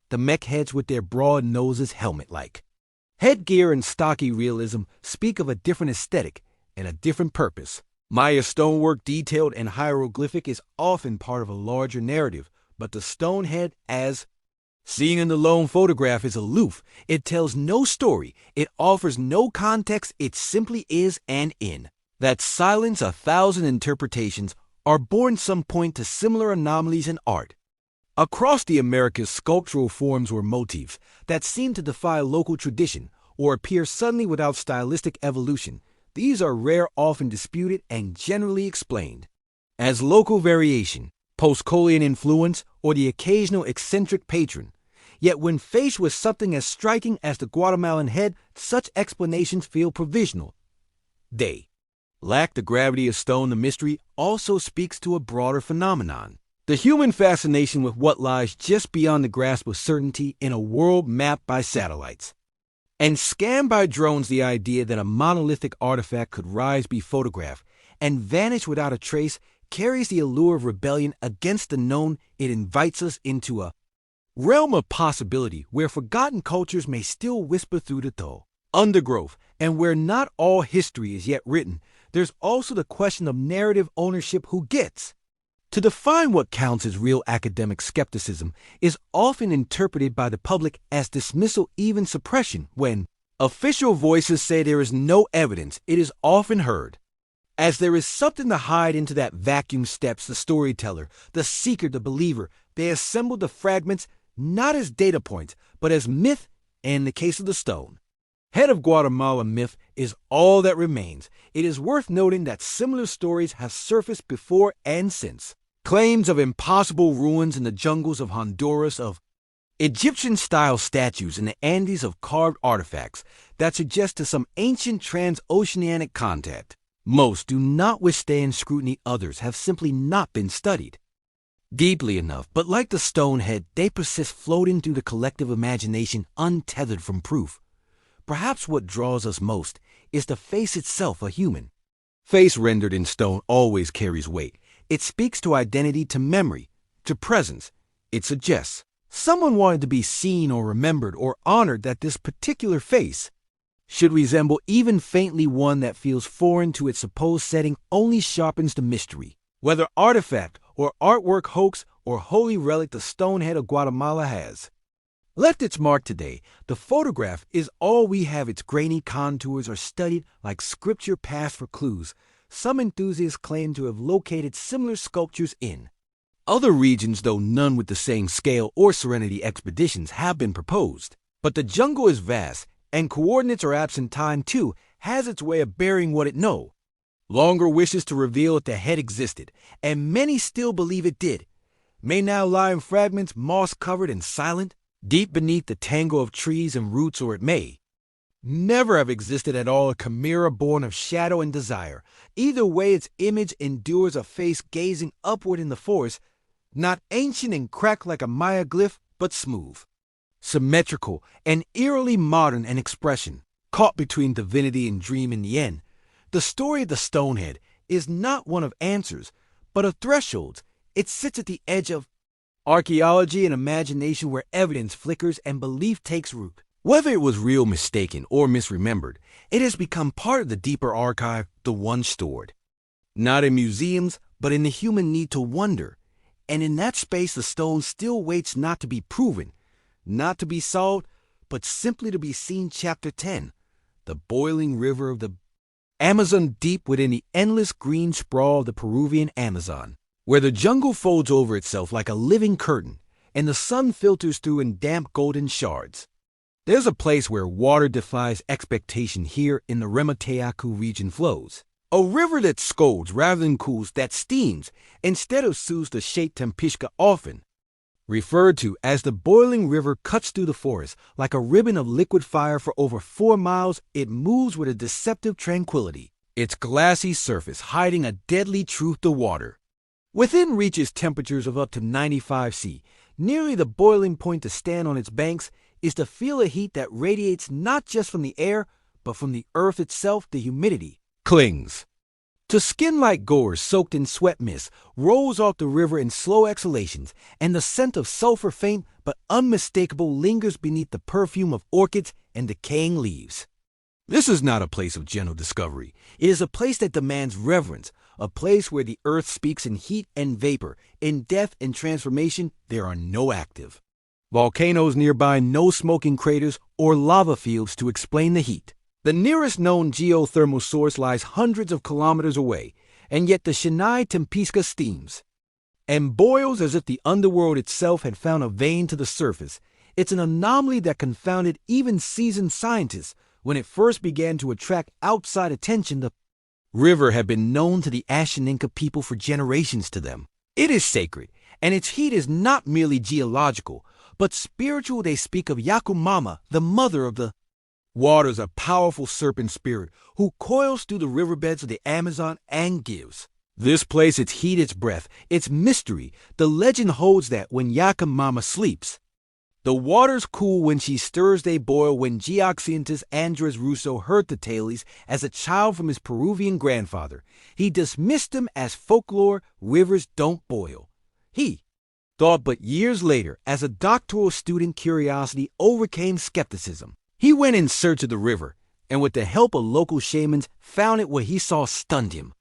The mech heads with their broad noses, helmet-like headgear, and stocky realism speak of a different aesthetic and a different purpose. Maya stonework, detailed and hieroglyphic, is often part of a larger narrative, but the stone head, as seen in the lone photograph, is aloof. It tells no story. It offers no context. It simply is, and in that silence 1,000 interpretations are born. Some point to similar anomalies in art across the Americas. Sculptural forms or motifs that seem to defy local tradition or appear suddenly without stylistic evolution. These are rare, often disputed, and generally explained as local variation, post-colonial influence, or the occasional eccentric patron. Yet when faced with something as striking as the Guatemalan head, such explanations feel provisional. They lack the gravity of stone. The mystery also speaks to a broader phenomenon: the human fascination with what lies just beyond the grasp of certainty in a world mapped by satellites and scanned by drones. The idea that a monolithic artifact could rise, be photographed, and vanish without a trace carries the allure of rebellion against the known. It invites us into a realm of possibility where forgotten cultures may still whisper through the dull undergrowth, and where not all history is yet written. There's also the question of narrative ownership. Who gets to define what counts as real? Academic skepticism is often interpreted by the public as dismissal, even suppression. When official voices say there is no evidence, it is often heard as there is something to hide. Into that vacuum steps the storyteller, the seeker, the believer. They assemble the fragments not as data points, but as myth. In the case of the stone head of Guatemala, myth is all that remains. It is worth noting that similar stories have surfaced before and since. Claims of impossible ruins in the jungles of Honduras, of Egyptian-style statues in the Andes, of carved artifacts that suggest to some ancient transoceanic contact. Most do not withstand scrutiny, others have simply not been studied deeply enough, but like the stonehead, they persist floating through the collective imagination untethered from proof. Perhaps what draws us most is the face itself, a human. Face rendered in stone always carries weight. It speaks to identity, to memory, to presence. It suggests someone wanted to be seen or remembered or honored, that this particular face should resemble even faintly one that feels foreign to its supposed setting only sharpens the mystery. Whether artifact or artwork, hoax or holy relic, the stonehead of Guatemala has left its mark today. The photograph is all we have. Its grainy contours are studied like scripture passed for clues. Some enthusiasts claim to have located similar sculptures in other regions, though none with the same scale or serenity. Expeditions have been proposed, but the jungle is vast, and coordinates are absent. Time, too, has its way of burying what it knows. Longer wishes to reveal if the head existed, and many still believe it did, may now lie in fragments, moss-covered and silent, deep beneath the tangle of trees and roots, or it may never have existed at all, a chimera born of shadow and desire. Either way, its image endures, a face gazing upward in the forest, not ancient and cracked like a Maya glyph, but smooth, symmetrical, and eerily modern in expression, caught between divinity and dream. In the end, the story of the stonehead is not one of answers, but of thresholds. It sits at the edge of archaeology and imagination, where evidence flickers and belief takes root. Whether it was real, mistaken, or misremembered, it has become part of the deeper archive, the one stored not in museums, but in the human need to wonder. And in that space, the stone still waits, not to be proven, not to be solved, but simply to be seen. Chapter 10. The boiling river of the Amazon, deep within the endless green sprawl of the Peruvian Amazon, where the jungle folds over itself like a living curtain, and the sun filters through in damp golden shards. There's a place where water defies expectation. Here in the Remoteacu region flows a river that scolds rather than cools, that steams instead of soothes. The Sheikh Tempishka, often referred to as the boiling river, cuts through the forest like a ribbon of liquid fire. For over 4 miles, it moves with a deceptive tranquility, its glassy surface hiding a deadly truth. The water within reaches temperatures of up to 95 C, nearly the boiling point. To stand on its banks is to feel a heat that radiates not just from the air, but from the earth itself. The humidity clings to skin like gores soaked in sweat. Mist rolls off the river in slow exhalations, and the scent of sulfur, faint but unmistakable, lingers beneath the perfume of orchids and decaying leaves. This is not a place of gentle discovery. It is a place that demands reverence, a place where the earth speaks in heat and vapor, in death and transformation. There are no active volcanoes nearby, no smoking craters or lava fields to explain the heat. The nearest known geothermal source lies hundreds of kilometers away, and yet the Sheikh Tempishka steams and boils as if the underworld itself had found a vein to the surface. It's an anomaly that confounded even seasoned scientists when it first began to attract outside attention. The river had been known to the Ashaninka people for generations. To them, it is sacred, and its heat is not merely geological, but spiritual. They speak of Yakumama, the mother of the waters, a powerful serpent spirit who coils through the riverbeds of the Amazon and gives this place its heat, its breath, its mystery. The legend holds that when Yakumama sleeps, the waters cool. When she stirs, they boil. When geoscientist Andres Russo heard the tales as a child from his Peruvian grandfather, he dismissed them as folklore. Rivers don't boil, he thought, but years later, as a doctoral student, curiosity overcame skepticism. He went in search of the river, and with the help of local shamans, found it. What he saw stunned him.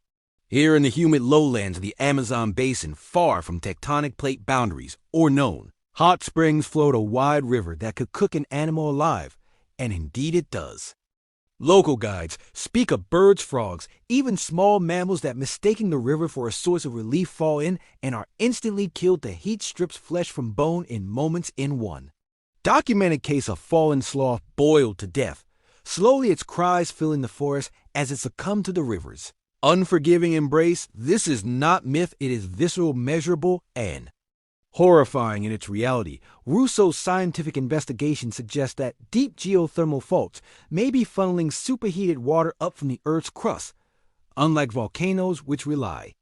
Here in the humid lowlands of the Amazon basin, far from tectonic plate boundaries or known hot springs, flowed a wide river that could cook an animal alive, and indeed it does. Local guides speak of birds, frogs, even small mammals that, mistaking the river for a source of relief, fall in and are instantly killed. The heat strips flesh from bone in moments. In one documented case, a fallen sloth boiled to death, slowly its cries filling the forest as it succumbed to the river's unforgiving embrace. This is not myth, it is visceral, measurable, and horrifying in its reality. Russo's scientific investigation suggests that deep geothermal faults may be funneling superheated water up from the Earth's crust, unlike volcanoes which rely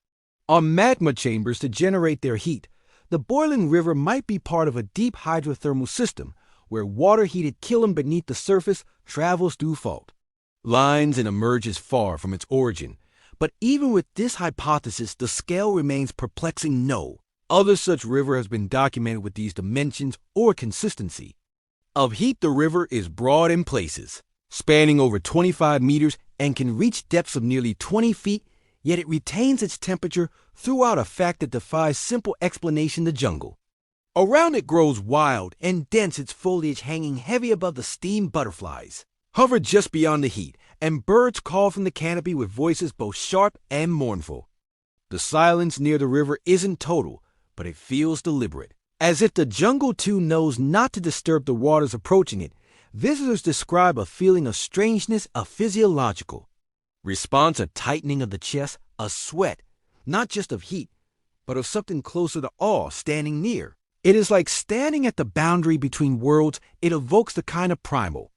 on magma chambers to generate their heat. The boiling river might be part of a deep hydrothermal system where water-heated kiln beneath the surface travels through fault lines and emerges far from its origin. But even with this hypothesis, the scale remains perplexing. No other such river has been documented with these dimensions or consistency of heat. The river is broad in places, spanning over 25 meters and can reach depths of nearly 20 feet, yet it retains its temperature throughout, a fact that defies simple explanation. The jungle around it grows wild and dense, its foliage hanging heavy above the steam. Butterflies hover just beyond the heat, and birds call from the canopy with voices both sharp and mournful. The silence near the river isn't total, but it feels deliberate, as if the jungle too knows not to disturb the waters approaching it. Visitors describe a feeling of strangeness, a physiological response, a tightening of the chest, a sweat, not just of heat, but of something closer to awe standing near. It is like standing at the boundary between worlds. It evokes the kind of primal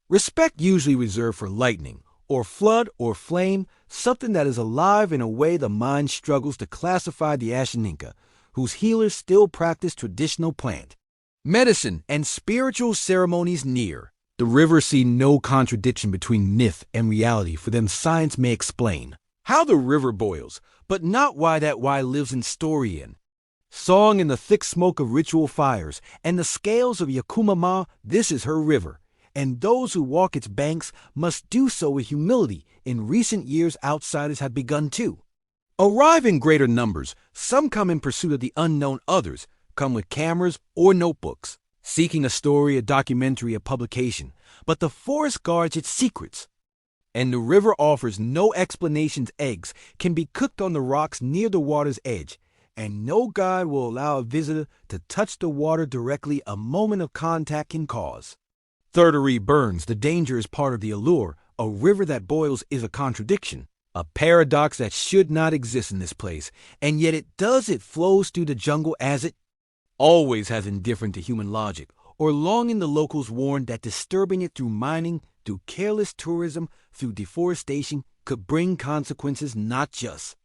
respect usually reserved for lightning, or flood, or flame, something that is alive in a way the mind struggles to classify. The Ashaninka, whose healers still practice traditional plant medicine and spiritual ceremonies near the river, see no contradiction between myth and reality. For them, science may explain how the river boils, but not why that why lives in story and song, in the thick smoke of ritual fires and the scales of Yakumama. This is her river, and those who walk its banks must do so with humility. In recent years, outsiders have begun to arrive in greater numbers. Some come in pursuit of the unknown, others come with cameras or notebooks, seeking a story, a documentary, a publication. But the forest guards its secrets, and the river offers no explanations. Eggs can be cooked on the rocks near the water's edge, and no guide will allow a visitor to touch the water directly. A moment of contact can cause third-degree burns. The danger is part of the allure. A river that boils is a contradiction, a paradox that should not exist in this place, and yet it does. It flows through the jungle as it always has, indifferent to human logic or longing. The locals warn that disturbing it through mining, through careless tourism, through deforestation could bring consequences not just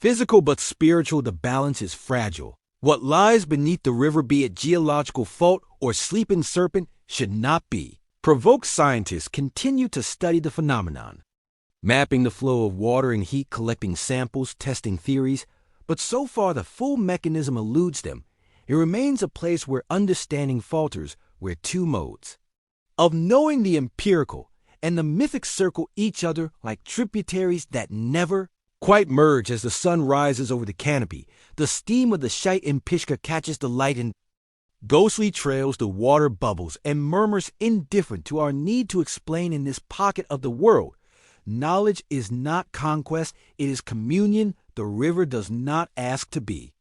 physical but spiritual. The balance is fragile. What lies beneath the river, be it geological fault or sleeping serpent, should not be provoked. Scientists continue to study the phenomenon, mapping the flow of water and heat, collecting samples, testing theories, but so far the full mechanism eludes them. It remains a place where understanding falters, where two modes of knowing, the empirical and the mythic, circle each other like tributaries that never quite merge. As the sun rises over the canopy, the steam of the shite and pishka catches the light in ghostly trails. The water bubbles and murmurs, indifferent to our need to explain. In this pocket of the world, knowledge is not conquest, it is communion. The river does not ask to be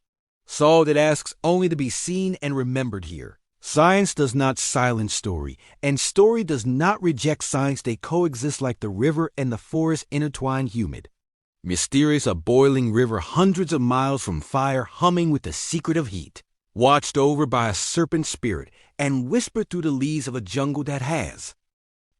solved, it asks only to be seen and remembered here. Science does not silence story, and story does not reject science. They coexist like the river and the forest, intertwined, humid, mysterious. A boiling river hundreds of miles from fire, humming with the secret of heat, watched over by a serpent spirit, and whispered through the leaves of a jungle that has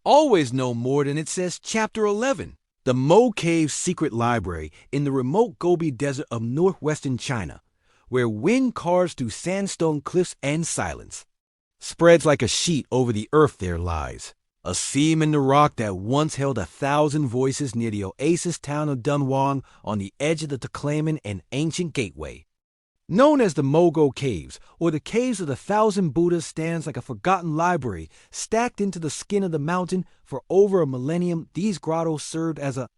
always known more than it says. Chapter 11. The Mo Cave's secret library in the remote Gobi Desert of northwestern China, where wind carves through sandstone cliffs and silence spreads like a sheet over the earth. There lies a seam in the rock that once held 1,000 voices near the oasis town of Dunhuang, on the edge of the Taklaman, an ancient gateway known as the Mogao Caves, or the Caves of the 1,000 Buddhas, stands like a forgotten library stacked into the skin of the mountain. For over a millennium, these grottos served as a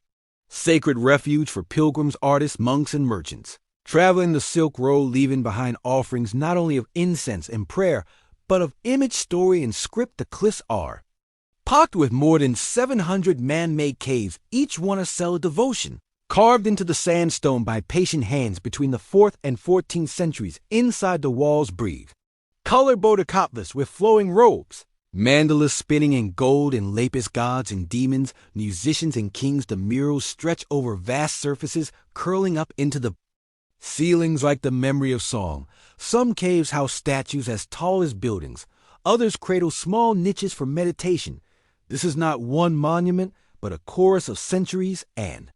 sacred refuge for pilgrims, artists, monks, and merchants traveling the Silk Road, leaving behind offerings not only of incense and prayer, but of image, story, and script. The cliffs are pocked with more than 700 man-made caves, each one a cell of devotion, carved into the sandstone by patient hands between the 4th and 14th centuries. Inside the walls breathe colored bodhisattvas with flowing robes, mandalas spinning in gold and lapis, gods and demons, musicians and kings. The murals stretch over vast surfaces, curling up into the ceilings like the memory of song. Some caves house statues as tall as buildings. Others cradle small niches for meditation. This is not one monument, but a chorus of centuries and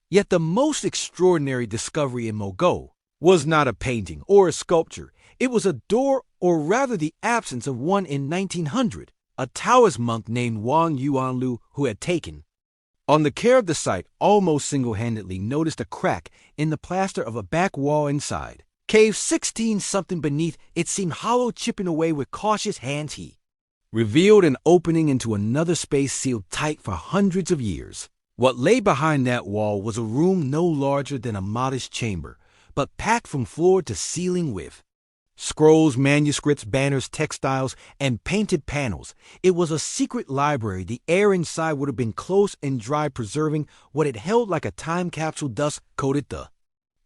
Yet the most extraordinary discovery in Mogao was not a painting or a sculpture. It was a door, or rather the absence of one, in 1900. A Taoist monk named Wang Yuanlu, who had taken on the care of the site, almost single-handedly noticed a crack in the plaster of a back wall inside. Cave 16-something beneath it seemed hollow, chipping away with cautious hands. He revealed an opening into another space sealed tight for hundreds of years. What lay behind that wall was a room no larger than a modest chamber, but packed from floor to ceiling with scrolls, manuscripts, banners, textiles, and painted panels. It was a secret library. The air inside would have been close and dry, preserving what it held like a time capsule. Dust coated the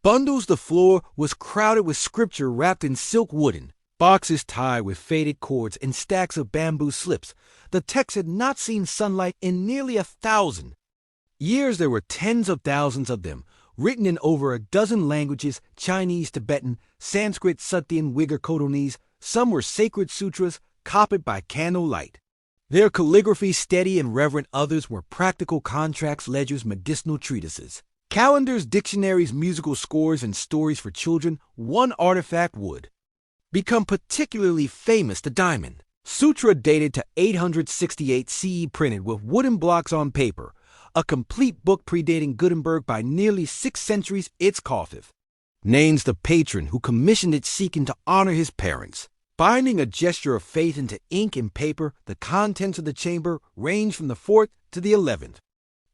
bundles. The floor was crowded with scripture wrapped in silk, wooden boxes tied with faded cords, and stacks of bamboo slips. The text had not seen sunlight in nearly 1,000 years. There were tens of thousands of them, written in over a dozen languages: Chinese, Tibetan, Sanskrit, Scythian, Uyghur, Khotonese. Some were sacred sutras, copied by candlelight, their calligraphy steady and reverent. Others were practical contracts, ledgers, medicinal treatises, calendars, dictionaries, musical scores, and stories for children. One artifact would become particularly famous: the diamond sutra, dated to 868 CE, printed with wooden blocks on paper. A complete book predating Gutenberg by nearly 6 centuries. Its coffin names the patron who commissioned it, seeking to honor his parents, binding a gesture of faith into ink and paper. The contents of the chamber range from the 4th to the 11th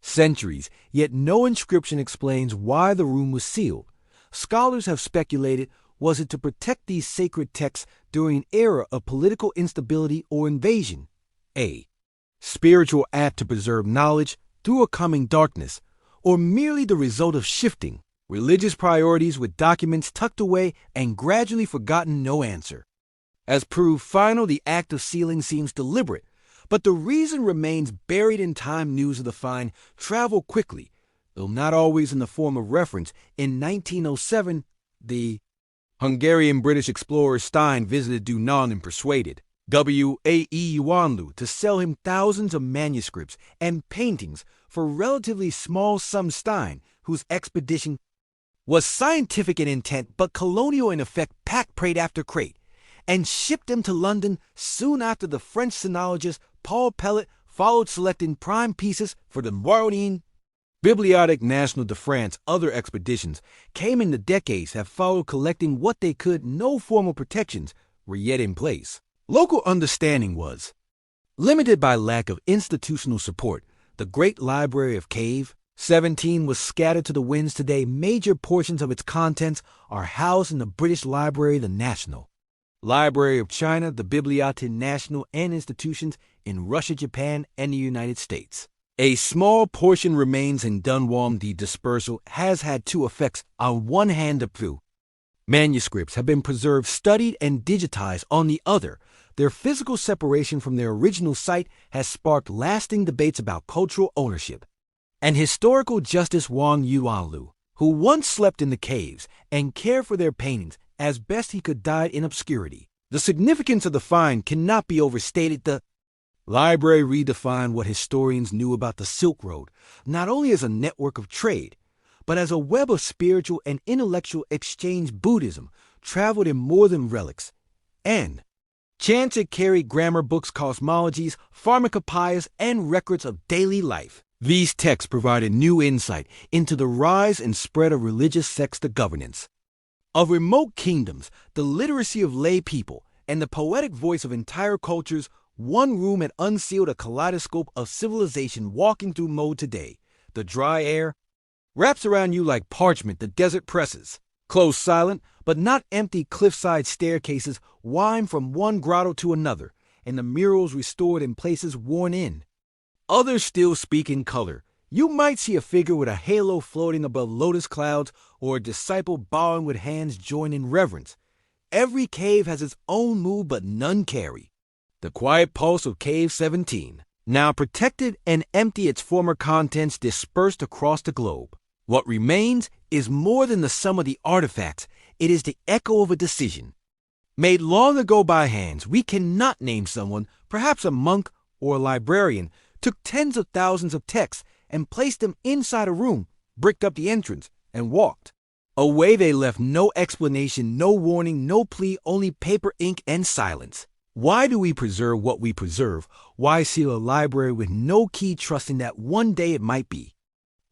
centuries, yet no inscription explains why the room was sealed. Scholars have speculated: was it to protect these sacred texts during an era of political instability or invasion? A spiritual act to preserve knowledge through a coming darkness, or merely the result of shifting religious priorities, with documents tucked away and gradually forgotten? No answer as proved final. The act of sealing seems deliberate, but the reason remains buried in time. News of the find traveled quickly, though not always in the form of reference. In 1907, the Hungarian-British explorer Stein visited Dunnan and persuaded W.A.E. Yuanlu to sell him thousands of manuscripts and paintings for relatively small sums. Stein, whose expedition was scientific in intent but colonial in effect, packed crate after crate and shipped them to London. Soon after, the French sinologist Paul Pellet followed, selecting prime pieces for the Moirine Bibliothèque Nationale de France. Other expeditions came in. The decades have followed, collecting what they could. No formal protections were yet in place. Local understanding was limited by lack of institutional support. The Great Library of Cave 17 was scattered to the winds. Today, major portions of its contents are housed in the British Library, the National Library of China, the Bibliothèque Nationale, and institutions in Russia, Japan, and the United States. A small portion remains in Dunwall. The dispersal has had two effects. On one hand, the few manuscripts have been preserved, studied, and digitized. On the other, their physical separation from their original site has sparked lasting debates about cultural ownership and historical justice. Wang Yuanlu, who once slept in the caves and cared for their paintings as best he could, died in obscurity. The significance of the find cannot be overstated. The library redefined what historians knew about the Silk Road, not only as a network of trade, but as a web of spiritual and intellectual exchange. Buddhism traveled in more than relics and chants. It carried grammar books, cosmologies, pharmacopoeias, and records of daily life. These texts provided new insight into the rise and spread of religious sects, the governance of remote kingdoms, the literacy of lay people, and the poetic voice of entire cultures. One room had unsealed a kaleidoscope of civilization. Walking through mode today, the dry air wraps around you like parchment. The desert presses closed, silent, but not empty. Cliffside staircases wind from one grotto to another, and the murals restored in places worn in. Others still speak in color. You might see a figure with a halo floating above lotus clouds, or a disciple bowing with hands joined in reverence. Every cave has its own mood, but none carry the quiet pulse of Cave 17, now protected and empty, its former contents dispersed across the globe. What remains is more than the sum of the artifacts. It is the echo of a decision made long ago by hands. We cannot name someone, perhaps a monk or a librarian, took tens of thousands of texts and placed them inside a room bricked up the entrance, and walked. Away they left, no explanation, no warning, no plea, only paper, ink, and silence. Why do we preserve what we preserve? Why seal a library with no key, trusting that one day it might be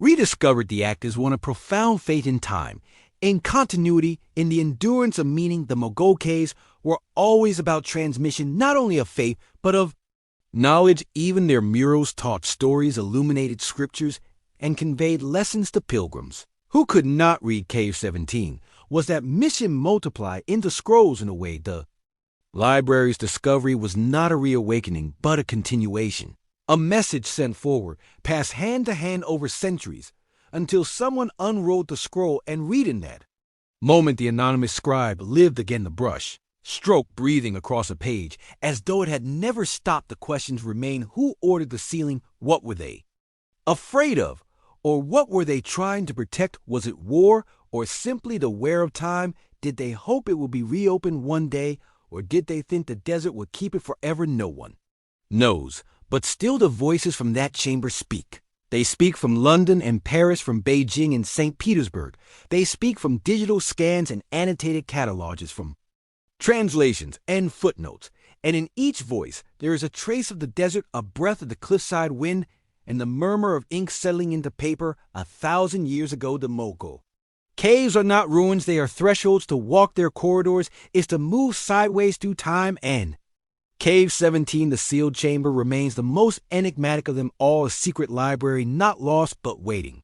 rediscovered? The actors won a profound faith in time, in continuity, in the endurance of meaning. The Mogao caves were always about transmission, not only of faith, but of knowledge. Even their murals taught stories, illuminated scriptures, and conveyed lessons to pilgrims who could not read. Cave 17 was that mission multiplied into scrolls. In a way, the library's discovery was not a reawakening, but a continuation. A message sent forward, passed hand to hand over centuries, until someone unrolled the scroll, and reading that moment the anonymous scribe lived again. The brush stroke breathing across a page, as though it had never stopped. The questions remain: who ordered the sealing? What were they afraid of? Or what were they trying to protect? Was it war, or simply the wear of time? Did they hope it would be reopened one day, or did they think the desert would keep it forever? No one knows, but still the voices from that chamber speak. They speak from London and Paris, from Beijing and St. Petersburg. They speak from digital scans and annotated catalogs, from translations and footnotes. And in each voice there is a trace of the desert, a breath of the cliffside wind, and the murmur of ink settling into paper 1,000 years ago. The Mogao caves are not ruins, they are thresholds. To walk their corridors is to move sideways through time, and Cave 17, the sealed chamber, remains the most enigmatic of them all, a secret library not lost but waiting.